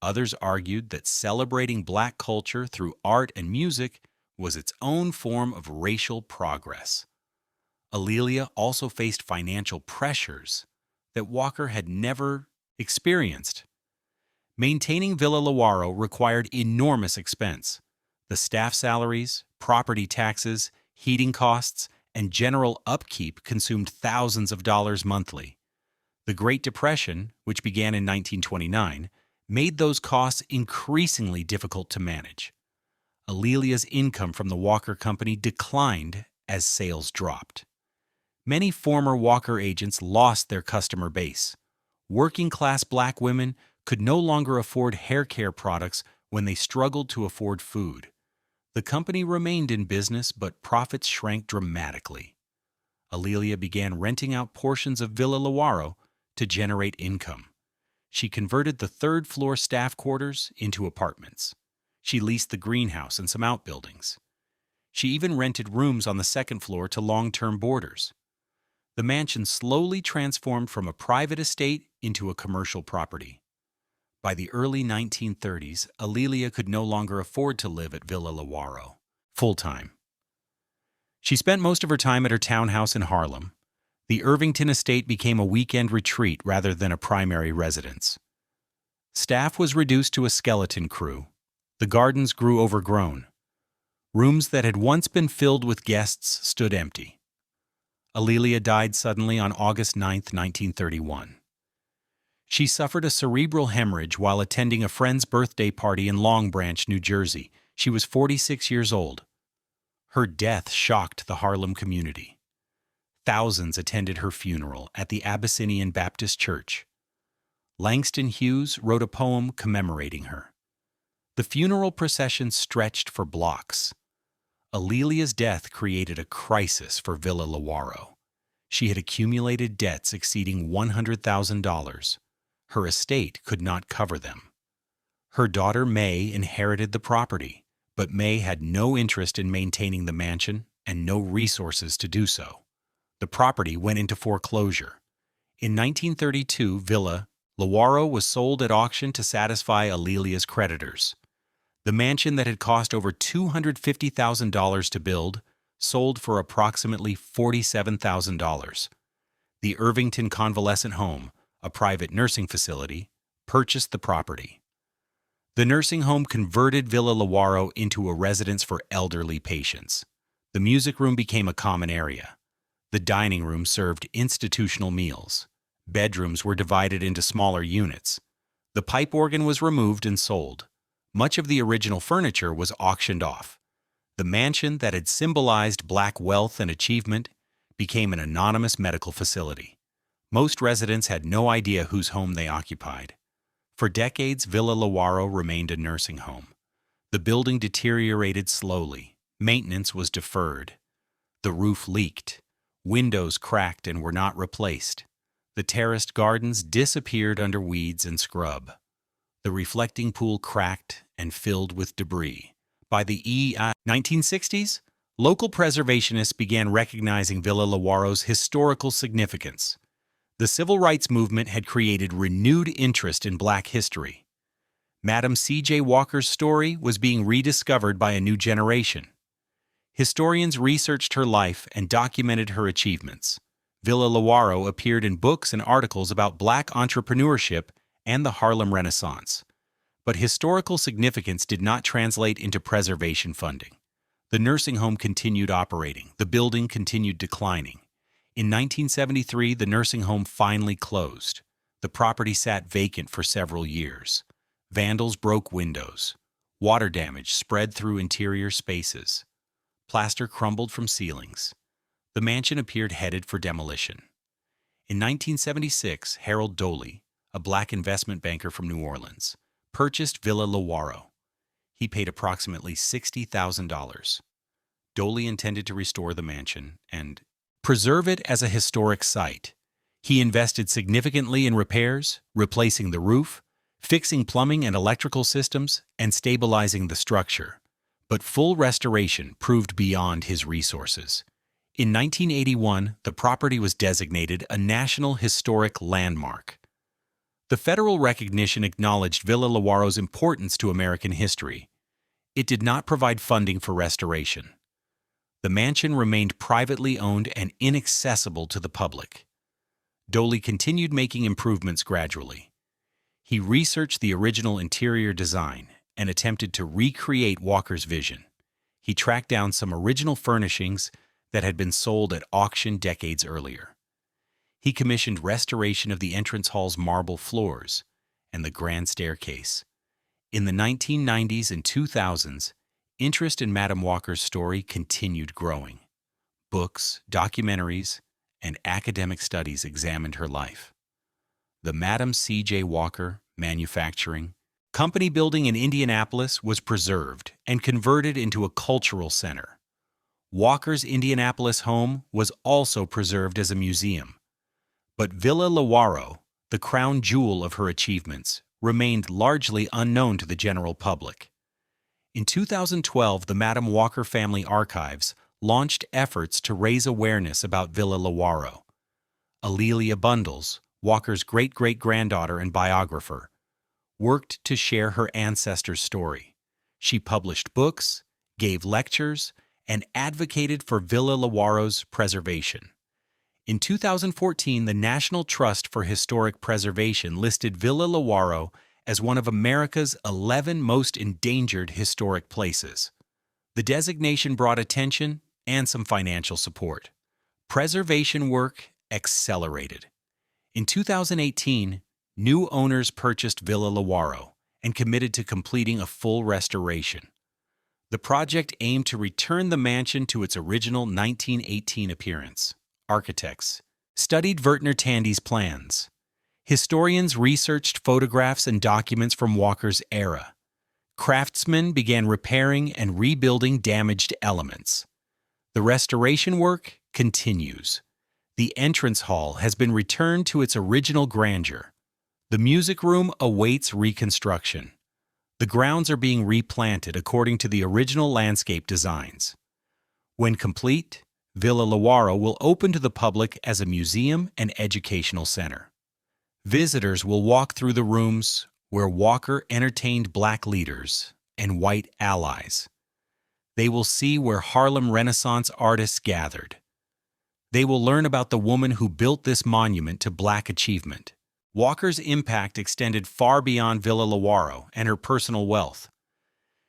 Others argued that celebrating black culture through art and music was its own form of racial progress. Aleia also faced financial pressures that Walker had never experienced. Maintaining Villa Lewaro required enormous expense. The staff salaries, property taxes, heating costs, and general upkeep consumed thousands of dollars monthly. The Great Depression, which began in 1929, made those costs increasingly difficult to manage. Aleia's income from the Walker Company declined as sales dropped. Many former Walker agents lost their customer base. Working-class black women could no longer afford hair care products when they struggled to afford food. The company remained in business, but profits shrank dramatically. Aleia began renting out portions of Villa Lewaro to generate income. She converted the third-floor staff quarters into apartments. She leased the greenhouse and some outbuildings. She even rented rooms on the second floor to long-term boarders. The mansion slowly transformed from a private estate into a commercial property. By the early 1930s, Aleia could no longer afford to live at Villa Lewaro full-time. She spent most of her time at her townhouse in Harlem. The Irvington estate became a weekend retreat rather than a primary residence. Staff was reduced to a skeleton crew. The gardens grew overgrown. Rooms that had once been filled with guests stood empty. Aleia died suddenly on August 9, 1931. She suffered a cerebral hemorrhage while attending a friend's birthday party in Long Branch, New Jersey. She was 46 years old. Her death shocked the Harlem community. Thousands attended her funeral at the Abyssinian Baptist Church. Langston Hughes wrote a poem commemorating her. The funeral procession stretched for blocks. Aleia's death created a crisis for Villa Lewaro. She had accumulated debts exceeding $100,000. Her estate could not cover them. Her daughter May inherited the property, but May had no interest in maintaining the mansion and no resources to do so. The property went into foreclosure. In 1932, Villa Lewaro was sold at auction to satisfy Aleia's creditors. The mansion that had cost over $250,000 to build sold for approximately $47,000. The Irvington Convalescent Home, a private nursing facility, purchased the property. The nursing home converted Villa Lewaro into a residence for elderly patients. The music room became a common area. The dining room served institutional meals. Bedrooms were divided into smaller units. The pipe organ was removed and sold. Much of the original furniture was auctioned off. The mansion that had symbolized black wealth and achievement became an anonymous medical facility. Most residents had no idea whose home they occupied. For decades, Villa Lewaro remained a nursing home. The building deteriorated slowly. Maintenance was deferred. The roof leaked. Windows cracked and were not replaced. The terraced gardens disappeared under weeds and scrub. The reflecting pool cracked and filled with debris. By the 1960s, local preservationists began recognizing Villa Lewaro's historical significance. The civil rights movement had created renewed interest in Black history. Madam C.J. Walker's story was being rediscovered by a new generation. Historians researched her life and documented her achievements. Villa Lewaro appeared in books and articles about Black entrepreneurship and the Harlem Renaissance. But historical significance did not translate into preservation funding. The nursing home continued operating. The building continued declining. In 1973, the nursing home finally closed. The property sat vacant for several years. Vandals broke windows. Water damage spread through interior spaces. Plaster crumbled from ceilings. The mansion appeared headed for demolition. In 1976, Harold Doley, a Black investment banker from New Orleans, purchased Villa Lewaro. He paid approximately $60,000. Doley intended to restore the mansion and preserve it as a historic site. He invested significantly in repairs, replacing the roof, fixing plumbing and electrical systems, and stabilizing the structure. But full restoration proved beyond his resources. In 1981, the property was designated a National Historic Landmark. The federal recognition acknowledged Villa Lewaro's importance to American history. It did not provide funding for restoration. The mansion remained privately owned and inaccessible to the public. Doley continued making improvements gradually. He researched the original interior design and attempted to recreate Walker's vision. He tracked down some original furnishings that had been sold at auction decades earlier. He commissioned restoration of the entrance hall's marble floors and the grand staircase. In the 1990s and 2000s, interest in Madam Walker's story continued growing. Books, documentaries, and academic studies examined her life. The Madam C.J. Walker Manufacturing Company building in Indianapolis was preserved and converted into a cultural center. Walker's Indianapolis home was also preserved as a museum. But Villa Lewaro, the crown jewel of her achievements, remained largely unknown to the general public. In 2012, the Madam Walker Family Archives launched efforts to raise awareness about Villa Lewaro. Aleia Bundles, Walker's great-great-granddaughter and biographer, worked to share her ancestors' story. She published books, gave lectures, and advocated for Villa Lewaro's preservation. In 2014, the National Trust for Historic Preservation listed Villa Lewaro as one of America's 11 most endangered historic places. The designation brought attention and some financial support. Preservation work accelerated. In 2018, new owners purchased Villa Lewaro and committed to completing a full restoration. The project aimed to return the mansion to its original 1918 appearance. Architects studied Vertner Tandy's plans. Historians researched photographs and documents from Walker's era. Craftsmen began repairing and rebuilding damaged elements. The restoration work continues. The entrance hall has been returned to its original grandeur. The music room awaits reconstruction. The grounds are being replanted according to the original landscape designs. When complete, Villa Lewaro will open to the public as a museum and educational center. Visitors will walk through the rooms where Walker entertained Black leaders and white allies. They will see where Harlem Renaissance artists gathered. They will learn about the woman who built this monument to Black achievement. Walker's impact extended far beyond Villa Lewaro and her personal wealth.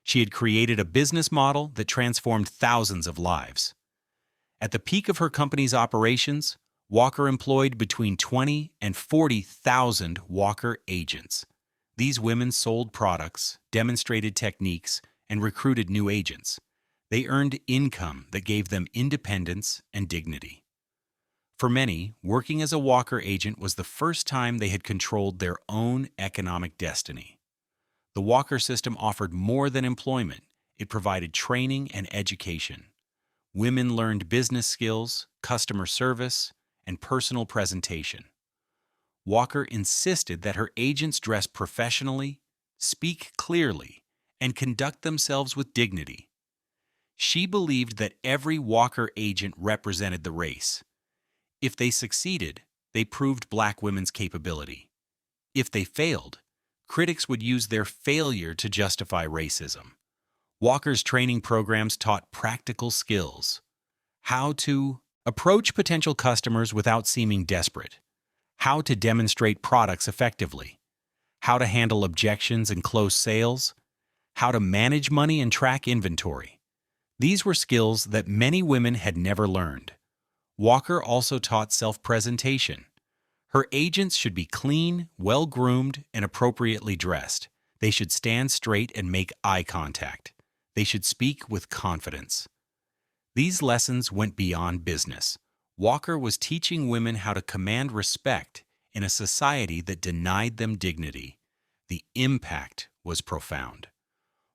She had created a business model that transformed thousands of lives. At the peak of her company's operations, Walker employed between 20 and 40,000 Walker agents. These women sold products, demonstrated techniques, and recruited new agents. They earned income that gave them independence and dignity. For many, working as a Walker agent was the first time they had controlled their own economic destiny. The Walker system offered more than employment. It provided training and education. Women learned business skills, customer service, and personal presentation. Walker insisted that her agents dress professionally, speak clearly, and conduct themselves with dignity. She believed that every Walker agent represented the race. If they succeeded, they proved black women's capability. If they failed, critics would use their failure to justify racism. Walker's training programs taught practical skills: how to approach potential customers without seeming desperate, how to demonstrate products effectively, how to handle objections and close sales, how to manage money and track inventory. These were skills that many women had never learned. Walker also taught self-presentation. Her agents should be clean, well-groomed, and appropriately dressed. They should stand straight and make eye contact. They should speak with confidence. These lessons went beyond business. Walker was teaching women how to command respect in a society that denied them dignity. The impact was profound.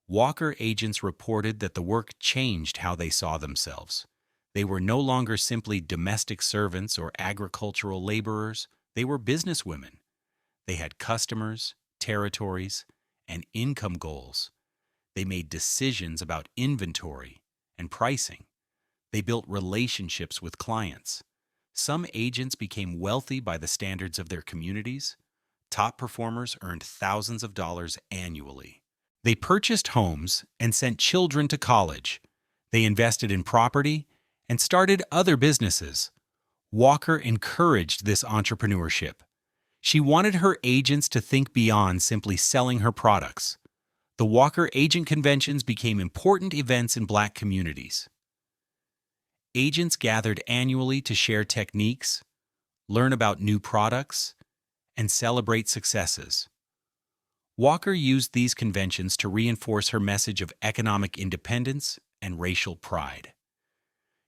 Walker agents reported that the work changed how they saw themselves. They were no longer simply domestic servants or agricultural laborers. They were businesswomen. They had customers, territories, and income goals. They made decisions about inventory and pricing. They built relationships with clients. Some agents became wealthy by the standards of their communities. Top performers earned thousands of dollars annually. They purchased homes and sent children to college. They invested in property and started other businesses. Walker encouraged this entrepreneurship. She wanted her agents to think beyond simply selling her products. The Walker Agent Conventions became important events in black communities. Agents gathered annually to share techniques, learn about new products, and celebrate successes. Walker used these conventions to reinforce her message of economic independence and racial pride.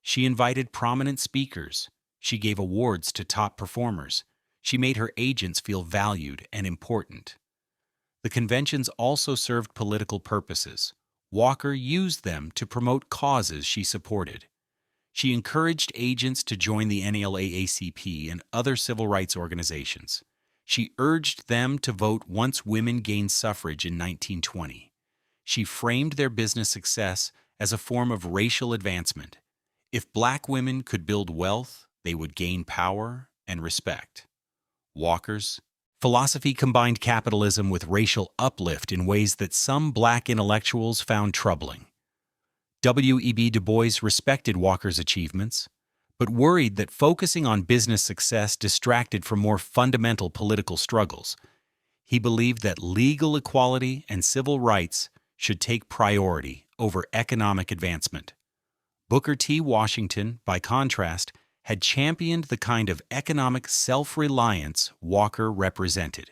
She invited prominent speakers. She gave awards to top performers. She made her agents feel valued and important. The conventions also served political purposes. Walker used them to promote causes she supported. She encouraged agents to join the NAACP and other civil rights organizations. She urged them to vote once women gained suffrage in 1920. She framed their business success as a form of racial advancement. If black women could build wealth, they would gain power and respect. Walker's philosophy combined capitalism with racial uplift in ways that some black intellectuals found troubling. W.E.B. Du Bois respected Walker's achievements, but worried that focusing on business success distracted from more fundamental political struggles. He believed that legal equality and civil rights should take priority over economic advancement. Booker T. Washington, by contrast, had championed the kind of economic self-reliance Walker represented.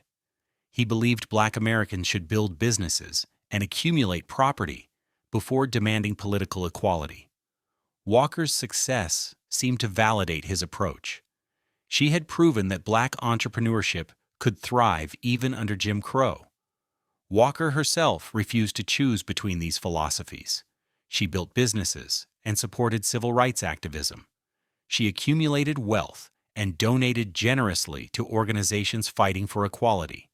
He believed black Americans should build businesses and accumulate property before demanding political equality. Walker's success seemed to validate his approach. She had proven that black entrepreneurship could thrive even under Jim Crow. Walker herself refused to choose between these philosophies. She built businesses and supported civil rights activism. She accumulated wealth and donated generously to organizations fighting for equality.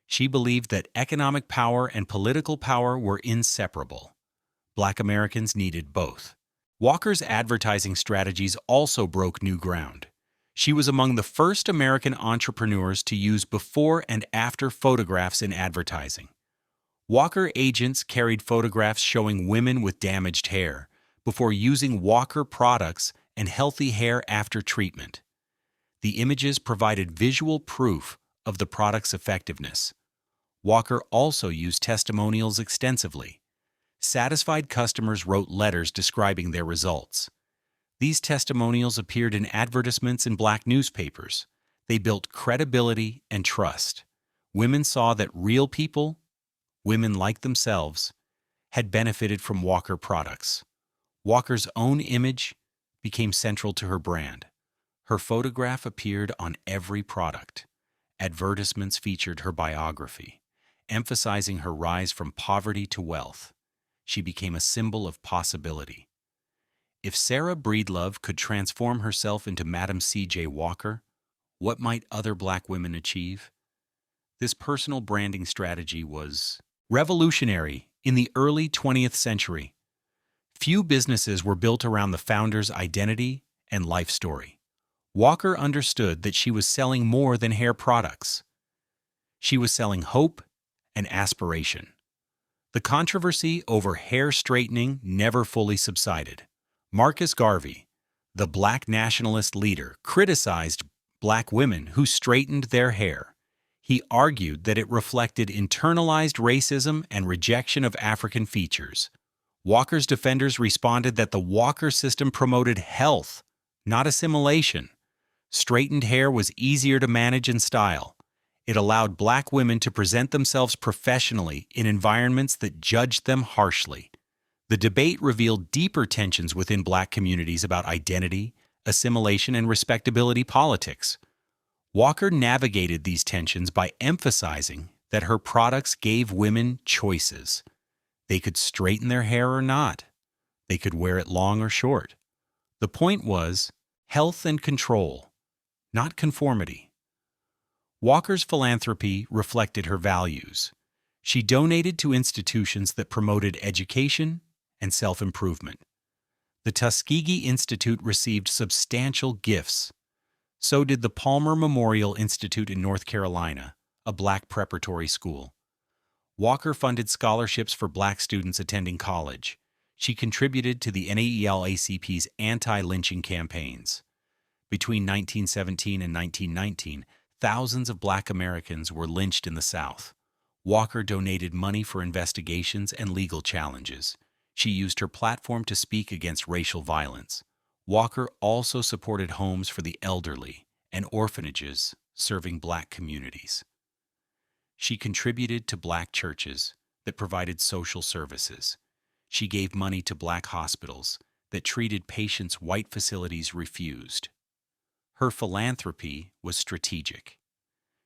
She believed that economic power and political power were inseparable. Black Americans needed both. Walker's advertising strategies also broke new ground. She was among the first American entrepreneurs to use before and after photographs in advertising. Walker agents carried photographs showing women with damaged hair before using Walker products and healthy hair after treatment. The images provided visual proof of the product's effectiveness. Walker also used testimonials extensively. Satisfied customers wrote letters describing their results. These testimonials appeared in advertisements in black newspapers. They built credibility and trust. Women saw that real people, women like themselves, had benefited from Walker products. Walker's own image became central to her brand. Her photograph appeared on every product. Advertisements featured her biography, emphasizing her rise from poverty to wealth. She became a symbol of possibility. If Sarah Breedlove could transform herself into Madam C.J. Walker, What might other black women achieve? This personal branding strategy was revolutionary in the early 20th century. Few businesses were built around the founder's identity and life story. Walker understood that she was selling more than hair products. She was selling hope and aspiration. The controversy over hair straightening never fully subsided. Marcus Garvey, the black nationalist leader, criticized black women who straightened their hair. He argued that it reflected internalized racism and rejection of African features. Walker's defenders responded that the Walker system promoted health, not assimilation. Straightened hair was easier to manage and style. It allowed black women to present themselves professionally in environments that judged them harshly. The debate revealed deeper tensions within black communities about identity, assimilation, and respectability politics. Walker navigated these tensions by emphasizing that her products gave women choices. They could straighten their hair or not. They could wear it long or short. The point was health and control, not conformity. Walker's philanthropy reflected her values. She donated to institutions that promoted education and self-improvement. The Tuskegee Institute received substantial gifts. So did the Palmer Memorial Institute in North Carolina, a black preparatory school. Walker funded scholarships for black students attending college. She contributed to the NAEL-ACP's anti-lynching campaigns. Between 1917 and 1919, thousands of black Americans were lynched in the South. Walker donated money for investigations and legal challenges. She used her platform to speak against racial violence. Walker also supported homes for the elderly and orphanages serving black communities. She contributed to black churches that provided social services. She gave money to black hospitals that treated patients white facilities refused. Her philanthropy was strategic.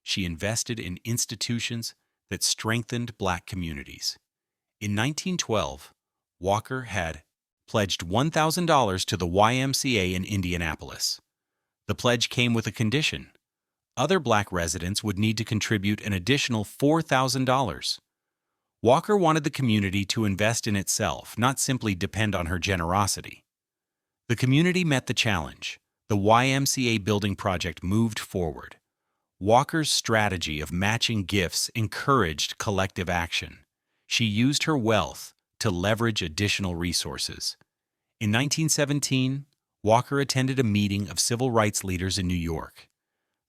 She invested in institutions that strengthened black communities. In 1912, Walker had pledged $1,000 to the YMCA in Indianapolis. The pledge came with a condition. Other black residents would need to contribute an additional $4,000. Walker wanted the community to invest in itself, not simply depend on her generosity. The community met the challenge. The YMCA building project moved forward. Walker's strategy of matching gifts encouraged collective action. She used her wealth to leverage additional resources. In 1917, Walker attended a meeting of civil rights leaders in New York.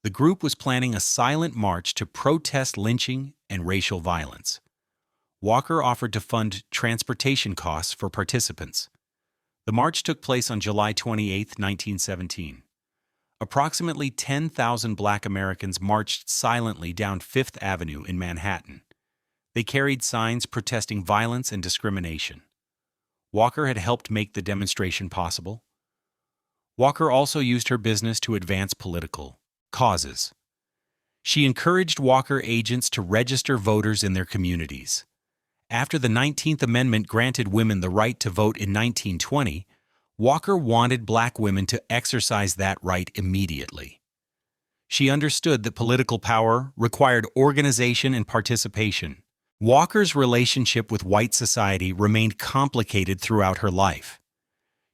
The group was planning a silent march to protest lynching and racial violence. Walker offered to fund transportation costs for participants. The march took place on July 28, 1917. Approximately 10,000 black Americans marched silently down Fifth Avenue in Manhattan. They carried signs protesting violence and discrimination. Walker had helped make the demonstration possible. Walker also used her business to advance political causes. She encouraged Walker agents to register voters in their communities. After the 19th Amendment granted women the right to vote in 1920, Walker wanted black women to exercise that right immediately. She understood that political power required organization and participation. Walker's relationship with white society remained complicated throughout her life.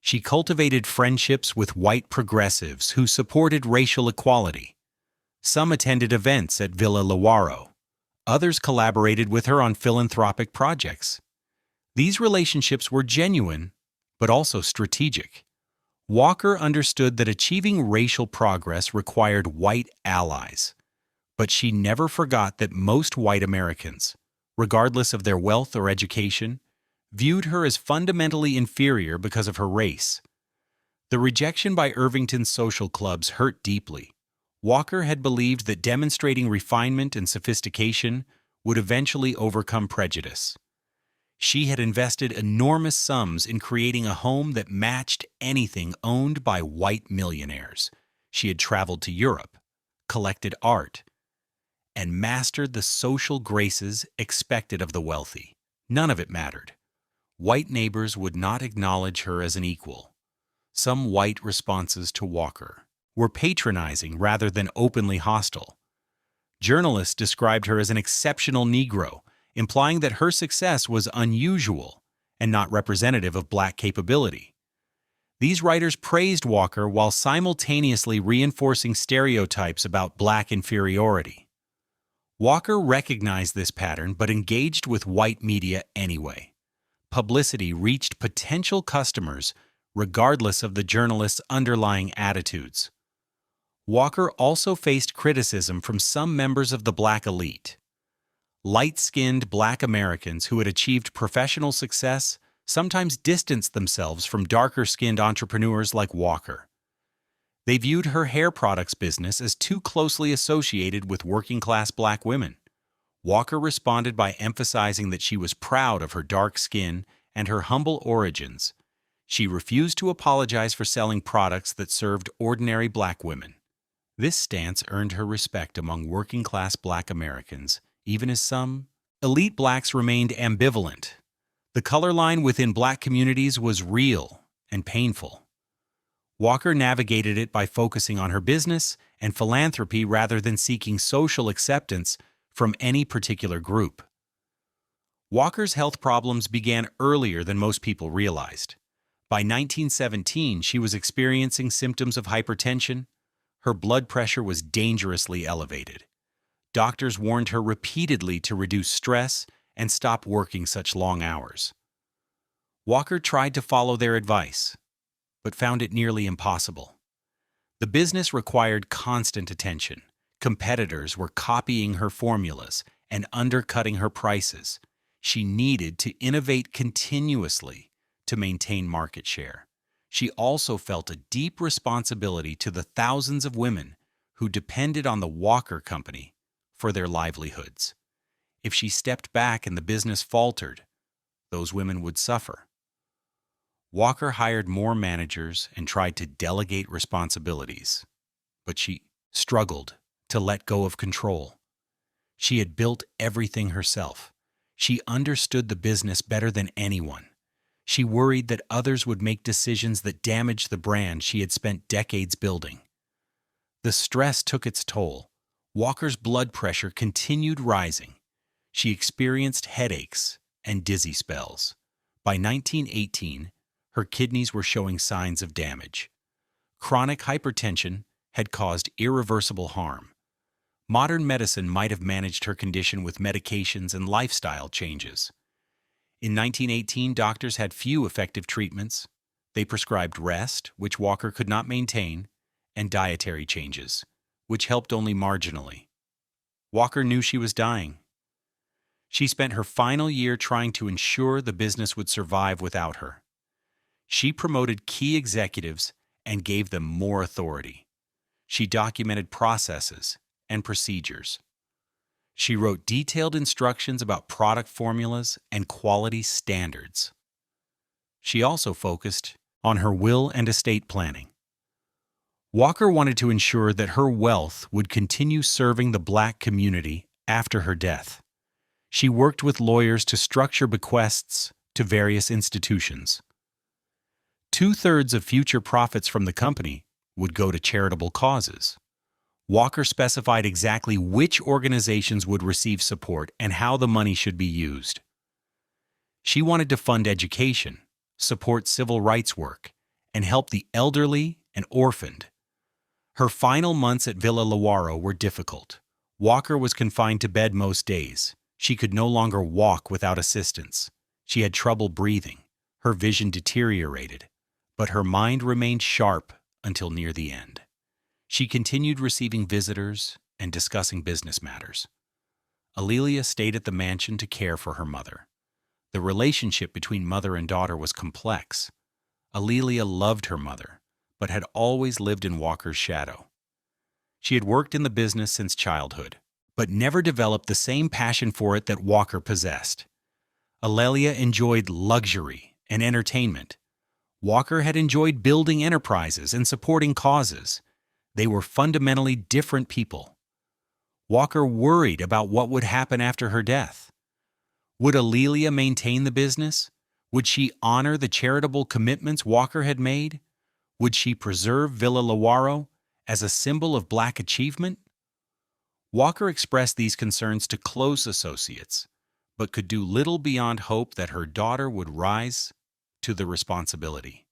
She cultivated friendships with white progressives who supported racial equality. Some attended events at Villa Lewaro. Others collaborated with her on philanthropic projects. These relationships were genuine, but also strategic. Walker understood that achieving racial progress required white allies, but she never forgot that most white Americans, regardless of their wealth or education, viewed her as fundamentally inferior because of her race. The rejection by Irvington's social clubs hurt deeply. Walker had believed that demonstrating refinement and sophistication would eventually overcome prejudice. She had invested enormous sums in creating a home that matched anything owned by white millionaires. She had traveled to Europe, collected art, and mastered the social graces expected of the wealthy. None of it mattered. White neighbors would not acknowledge her as an equal. Some white responses to Walker. were patronizing rather than openly hostile. Journalists described her as an exceptional Negro, implying that her success was unusual and not representative of black capability. These writers praised Walker while simultaneously reinforcing stereotypes about black inferiority. Walker recognized this pattern but engaged with white media anyway. Publicity reached potential customers regardless of the journalists' underlying attitudes. Walker also faced criticism from some members of the black elite. Light-skinned black Americans who had achieved professional success sometimes distanced themselves from darker-skinned entrepreneurs like Walker. They viewed her hair products business as too closely associated with working-class black women. Walker responded by emphasizing that she was proud of her dark skin and her humble origins. She refused to apologize for selling products that served ordinary black women. This stance earned her respect among working-class black Americans, even as some elite blacks remained ambivalent. The color line within black communities was real and painful. Walker navigated it by focusing on her business and philanthropy rather than seeking social acceptance from any particular group. Walker's health problems began earlier than most people realized. By 1917, she was experiencing symptoms of hypertension. Her blood pressure was dangerously elevated. Doctors warned her repeatedly to reduce stress and stop working such long hours. Walker tried to follow their advice, but found it nearly impossible. The business required constant attention. Competitors were copying her formulas and undercutting her prices. She needed to innovate continuously to maintain market share. She also felt a deep responsibility to the thousands of women who depended on the Walker Company for their livelihoods. If she stepped back and the business faltered, those women would suffer. Walker hired more managers and tried to delegate responsibilities, but she struggled to let go of control. She had built everything herself. She understood the business better than anyone. She worried that others would make decisions that damaged the brand she had spent decades building. The stress took its toll. Walker's blood pressure continued rising. She experienced headaches and dizzy spells. By 1918, her kidneys were showing signs of damage. Chronic hypertension had caused irreversible harm. Modern medicine might have managed her condition with medications and lifestyle changes. In 1918, doctors had few effective treatments. They prescribed rest, which Walker could not maintain, and dietary changes, which helped only marginally. Walker knew she was dying. She spent her final year trying to ensure the business would survive without her. She promoted key executives and gave them more authority. She documented processes and procedures. She wrote detailed instructions about product formulas and quality standards. She also focused on her will and estate planning. Walker wanted to ensure that her wealth would continue serving the black community after her death. She worked with lawyers to structure bequests to various institutions. 2/3 of future profits from the company would go to charitable causes. Walker specified exactly which organizations would receive support and how the money should be used. She wanted to fund education, support civil rights work, and help the elderly and orphaned. Her final months at Villa Lewaro were difficult. Walker was confined to bed most days. She could no longer walk without assistance. She had trouble breathing. Her vision deteriorated, but her mind remained sharp until near the end. She continued receiving visitors and discussing business matters. Aleia stayed at the mansion to care for her mother. The relationship between mother and daughter was complex. Aleia loved her mother, but had always lived in Walker's shadow. She had worked in the business since childhood, but never developed the same passion for it that Walker possessed. Aleia enjoyed luxury and entertainment. Walker had enjoyed building enterprises and supporting causes. They were fundamentally different people. Walker worried about what would happen after her death. Would Aleia maintain the business? Would she honor the charitable commitments Walker had made? Would she preserve Villa Lewaro as a symbol of black achievement? Walker expressed these concerns to close associates, but could do little beyond hope that her daughter would rise to the responsibility.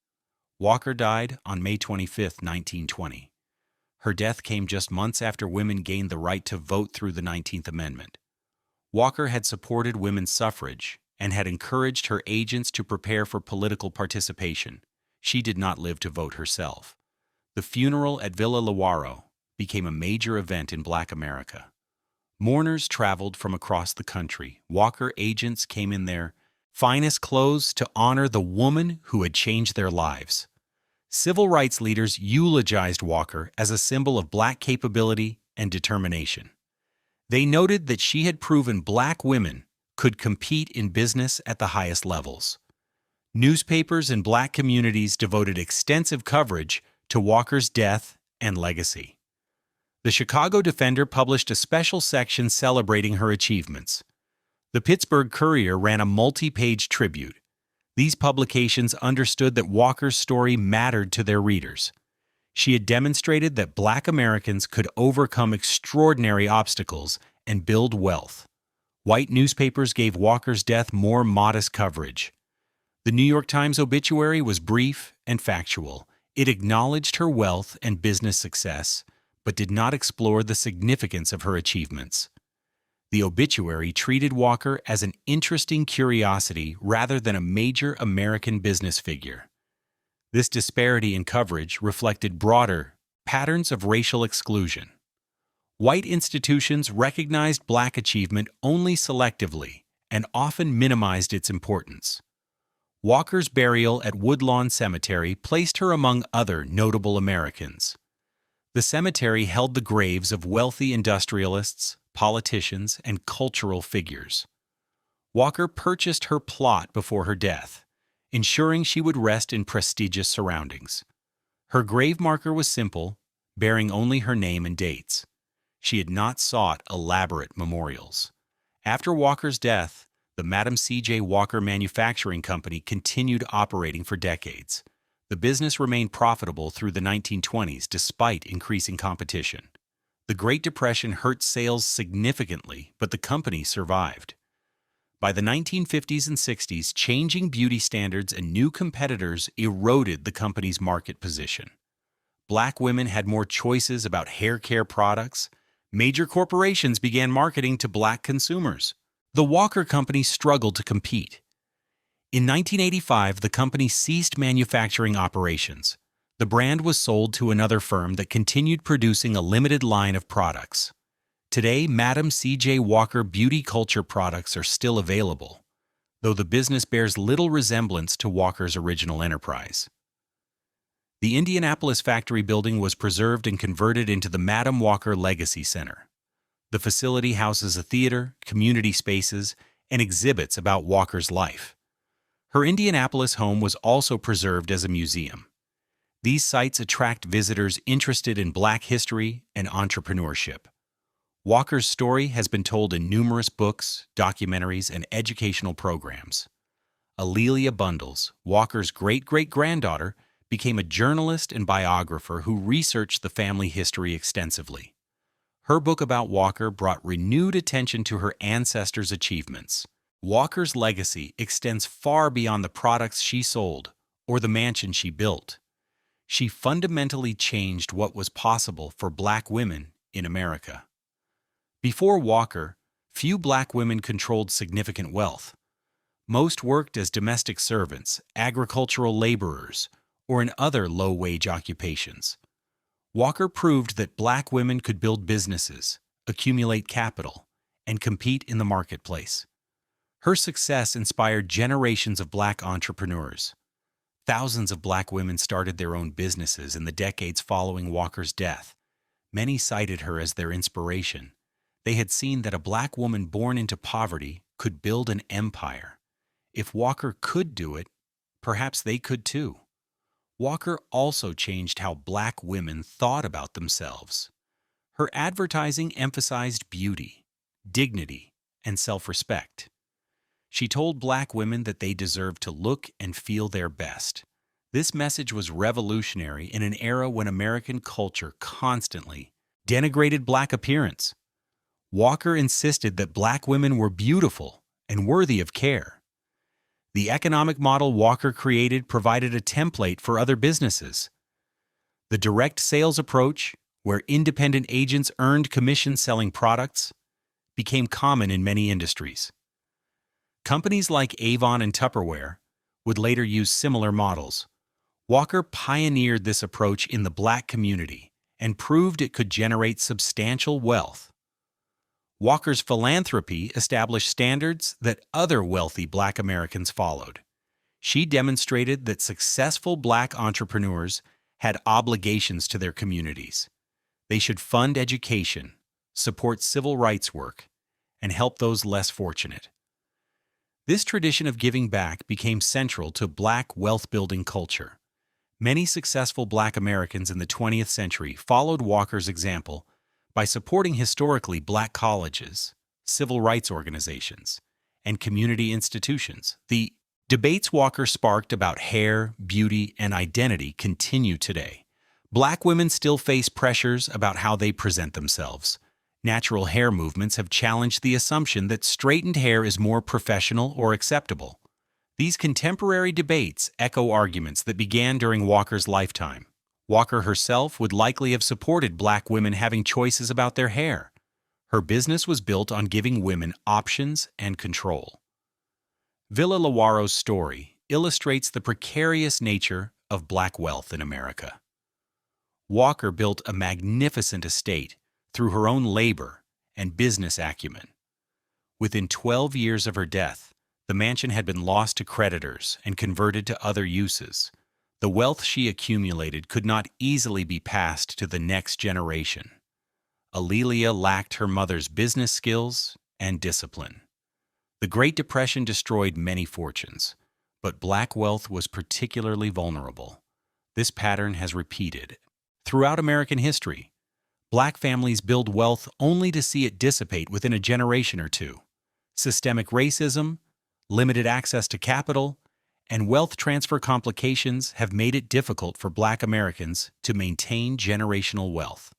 Walker died on May 25, 1920. Her death came just months after women gained the right to vote through the 19th Amendment. Walker had supported women's suffrage and had encouraged her agents to prepare for political participation. She did not live to vote herself. The funeral at Villa Lewaro became a major event in Black America. Mourners traveled from across the country. Walker agents came in their finest clothes to honor the woman who had changed their lives. Civil rights leaders eulogized Walker as a symbol of black capability and determination. They noted that she had proven black women could compete in business at the highest levels. Newspapers in black communities devoted extensive coverage to Walker's death and legacy. The Chicago Defender published a special section celebrating her achievements. The Pittsburgh Courier ran a multi-page tribute. These publications understood that Walker's story mattered to their readers. She had demonstrated that black Americans could overcome extraordinary obstacles and build wealth. White newspapers gave Walker's death more modest coverage. The New York Times obituary was brief and factual. It acknowledged her wealth and business success, but did not explore the significance of her achievements. The obituary treated Walker as an interesting curiosity rather than a major American business figure. This disparity in coverage reflected broader patterns of racial exclusion. White institutions recognized black achievement only selectively and often minimized its importance. Walker's burial at Woodlawn Cemetery placed her among other notable Americans. The cemetery held the graves of wealthy industrialists, politicians, and cultural figures. Walker purchased her plot before her death, ensuring she would rest in prestigious surroundings. Her grave marker was simple, bearing only her name and dates. She had not sought elaborate memorials. After Walker's death, the Madam C.J. Walker Manufacturing Company continued operating for decades. The business remained profitable through the 1920s despite increasing competition. The Great Depression hurt sales significantly, but the company survived. By the 1950s and 60s, changing beauty standards and new competitors eroded the company's market position. Black women had more choices about hair care products. Major corporations began marketing to black consumers. The Walker Company struggled to compete. In 1985, the company ceased manufacturing operations. The brand was sold to another firm that continued producing a limited line of products. Today, Madam C.J. Walker beauty culture products are still available, though the business bears little resemblance to Walker's original enterprise. The Indianapolis factory building was preserved and converted into the Madam Walker Legacy Center. The facility houses a theater, community spaces, and exhibits about Walker's life. Her Indianapolis home was also preserved as a museum. These sites attract visitors interested in black history and entrepreneurship. Walker's story has been told in numerous books, documentaries, and educational programs. Aleia Bundles, Walker's great-great-granddaughter, became a journalist and biographer who researched the family history extensively. Her book about Walker brought renewed attention to her ancestors' achievements. Walker's legacy extends far beyond the products she sold or the mansion she built. She fundamentally changed what was possible for black women in America. Before Walker, few black women controlled significant wealth. Most worked as domestic servants, agricultural laborers, or in other low-wage occupations. Walker proved that black women could build businesses, accumulate capital, and compete in the marketplace. Her success inspired generations of black entrepreneurs. Thousands of black women started their own businesses in the decades following Walker's death. Many cited her as their inspiration. They had seen that a black woman born into poverty could build an empire. If Walker could do it, perhaps they could too. Walker also changed how black women thought about themselves. Her advertising emphasized beauty, dignity, and self-respect. She told black women that they deserved to look and feel their best. This message was revolutionary in an era when American culture constantly denigrated black appearance. Walker insisted that black women were beautiful and worthy of care. The economic model Walker created provided a template for other businesses. The direct sales approach, where independent agents earned commission selling products, became common in many industries. Companies like Avon and Tupperware would later use similar models. Walker pioneered this approach in the black community and proved it could generate substantial wealth. Walker's philanthropy established standards that other wealthy black Americans followed. She demonstrated that successful black entrepreneurs had obligations to their communities. They should fund education, support civil rights work, and help those less fortunate. This tradition of giving back became central to black wealth-building culture. Many successful black Americans in the 20th century followed Walker's example by supporting historically black colleges, civil rights organizations, and community institutions. The debates Walker sparked about hair, beauty, and identity continue today. Black women still face pressures about how they present themselves. Natural hair movements have challenged the assumption that straightened hair is more professional or acceptable. These contemporary debates echo arguments that began during Walker's lifetime. Walker herself would likely have supported black women having choices about their hair. Her business was built on giving women options and control. Villa Lewaro's story illustrates the precarious nature of black wealth in America. Walker built a magnificent estate through her own labor and business acumen. Within 12 years of her death, the mansion had been lost to creditors and converted to other uses. The wealth she accumulated could not easily be passed to the next generation. Aleia lacked her mother's business skills and discipline. The Great Depression destroyed many fortunes, but black wealth was particularly vulnerable. This pattern has repeated throughout American history. Black families build wealth only to see it dissipate within a generation or two. Systemic racism, limited access to capital, and wealth transfer complications have made it difficult for black Americans to maintain generational wealth.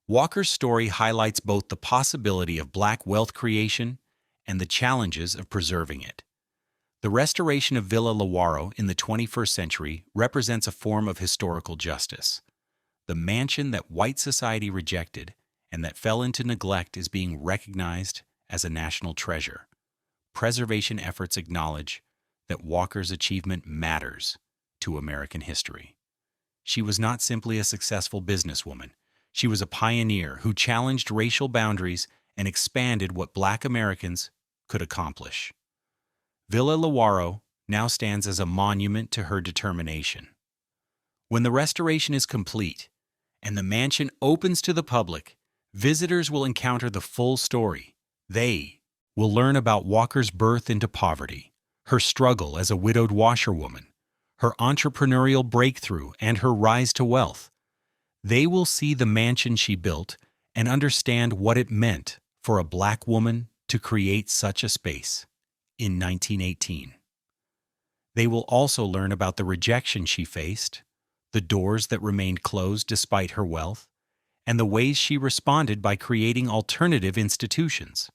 Walker's story highlights both the possibility of black wealth creation and the challenges of preserving it. The restoration of Villa Lewaro in the 21st century represents a form of historical justice. The mansion that white society rejected and that fell into neglect is being recognized as a national treasure. Preservation efforts acknowledge that Walker's achievement matters to American history. She was not simply a successful businesswoman. She was a pioneer who challenged racial boundaries and expanded what black Americans could accomplish. Villa Lewaro now stands as a monument to her determination. When the restoration is complete and the mansion opens to the public, visitors will encounter the full story. They will learn about Walker's birth into poverty, her struggle as a widowed washerwoman, her entrepreneurial breakthrough, and her rise to wealth. They will see the mansion she built and understand what it meant for a black woman to create such a space in 1918. They will also learn about the rejection she faced, the doors that remained closed despite her wealth, and the ways she responded by creating alternative institutions.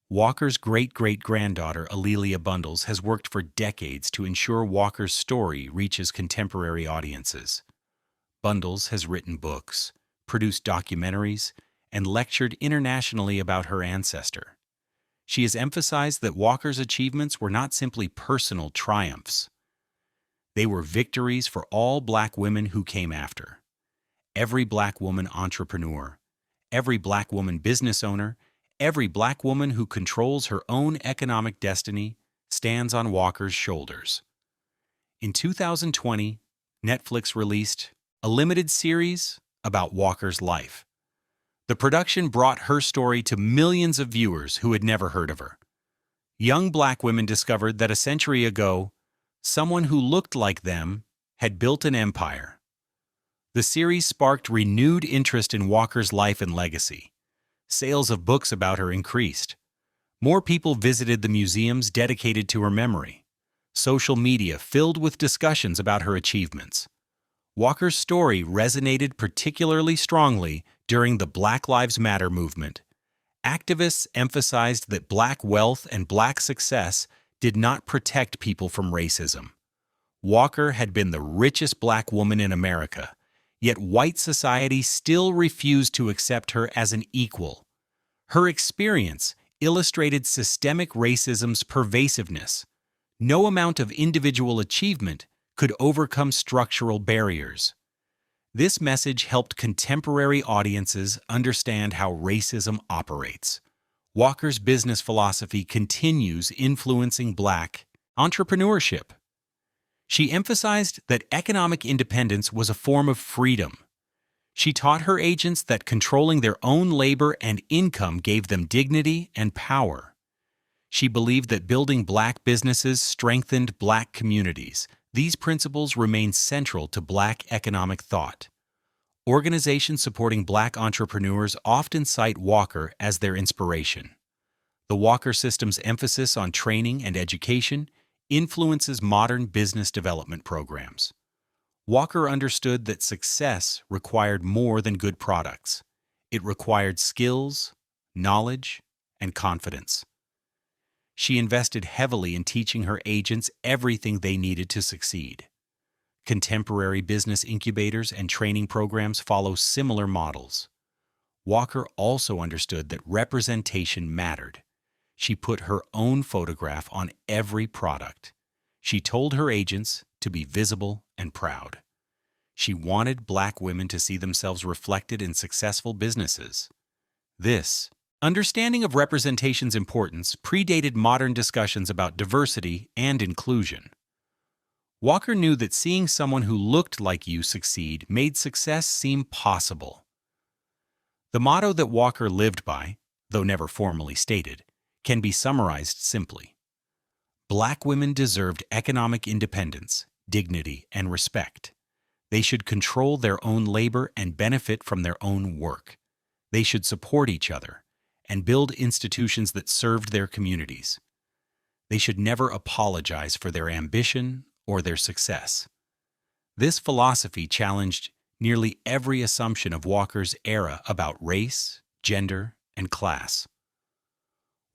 Walker's great-great-granddaughter, Aleia Bundles, has worked for decades to ensure Walker's story reaches contemporary audiences. Bundles has written books, produced documentaries, and lectured internationally about her ancestor. She has emphasized that Walker's achievements were not simply personal triumphs. They were victories for all black women who came after. Every black woman entrepreneur, every black woman business owner, every black woman who controls her own economic destiny stands on Walker's shoulders. In 2020, Netflix released a limited series about Walker's life. The production brought her story to millions of viewers who had never heard of her. Young black women discovered that a century ago, someone who looked like them had built an empire. The series sparked renewed interest in Walker's life and legacy. Sales of books about her increased. More people visited the museums dedicated to her memory. social media filled with discussions about her achievements. Walker's story resonated particularly strongly during the Black Lives Matter movement. Activists emphasized that Black wealth and Black success did not protect people from racism. Walker had been the richest Black woman in America, yet white society still refused to accept her as an equal. Her experience illustrated systemic racism's pervasiveness. No amount of individual achievement could overcome structural barriers. This message helped contemporary audiences understand how racism operates. Walker's business philosophy continues influencing Black entrepreneurship. She emphasized that economic independence was a form of freedom. She taught her agents that controlling their own labor and income gave them dignity and power. She believed that building Black businesses strengthened Black communities. These principles remain central to Black economic thought. Organizations supporting Black entrepreneurs often cite Walker as their inspiration. The Walker system's emphasis on training and education influences modern business development programs. Walker understood that success required more than good products. It required skills, knowledge, and confidence. She invested heavily in teaching her agents everything they needed to succeed. Contemporary business incubators and training programs follow similar models. Walker also understood that representation mattered. She put her own photograph on every product. She told her agents to be visible and proud. She wanted Black women to see themselves reflected in successful businesses. This understanding of representation's importance predated modern discussions about diversity and inclusion. Walker knew that seeing someone who looked like you succeed made success seem possible. The motto that Walker lived by, though never formally stated, can be summarized simply. Black women deserved economic independence, dignity, and respect. They should control their own labor and benefit from their own work. They should support each other and build institutions that served their communities. They should never apologize for their ambition or their success. This philosophy challenged nearly every assumption of Walker's era about race, gender, and class.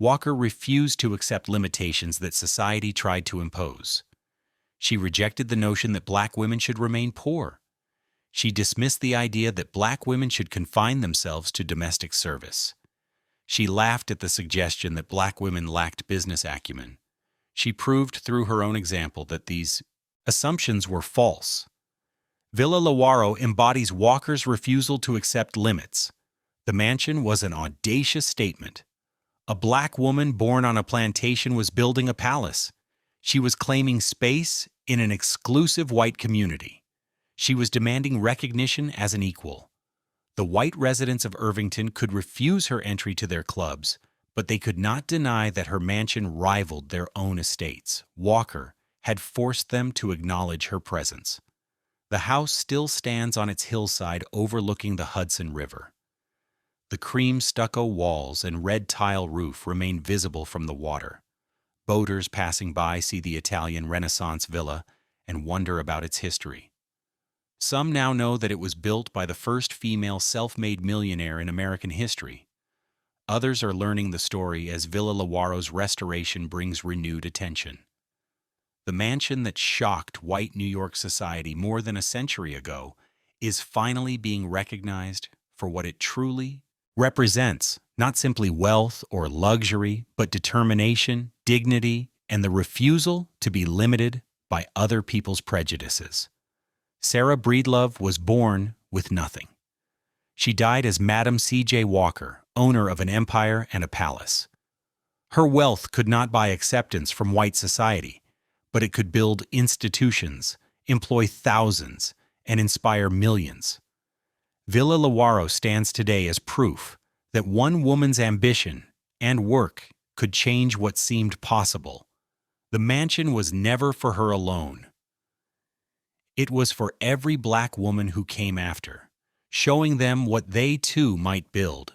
Walker refused to accept limitations that society tried to impose. She rejected the notion that Black women should remain poor. She dismissed the idea that Black women should confine themselves to domestic service. She laughed at the suggestion that Black women lacked business acumen. She proved through her own example that these assumptions were false. Villa Lewaro embodies Walker's refusal to accept limits. The mansion was an audacious statement. A Black woman born on a plantation was building a palace. She was claiming space in an exclusive white community. She was demanding recognition as an equal. The white residents of Irvington could refuse her entry to their clubs, but they could not deny that her mansion rivaled their own estates. Walker had forced them to acknowledge her presence. The house still stands on its hillside overlooking the Hudson River. The cream stucco walls and red tile roof remain visible from the water. Boaters passing by see the Italian Renaissance villa and wonder about its history. Some now know that it was built by the first female self-made millionaire in American history. Others are learning the story as Villa Lewaro's restoration brings renewed attention. The mansion that shocked white New York society more than a century ago is finally being recognized for what it truly represents, not simply wealth or luxury, but determination, dignity, and the refusal to be limited by other people's prejudices. Sarah Breedlove was born with nothing. She died as Madam C.J. Walker, owner of an empire and a palace. Her wealth could not buy acceptance from white society, but it could build institutions, employ thousands, and inspire millions. Villa Lewaro stands today as proof that one woman's ambition and work could change what seemed possible. The mansion was never for her alone. It was for every Black woman who came after, showing them what they too might build.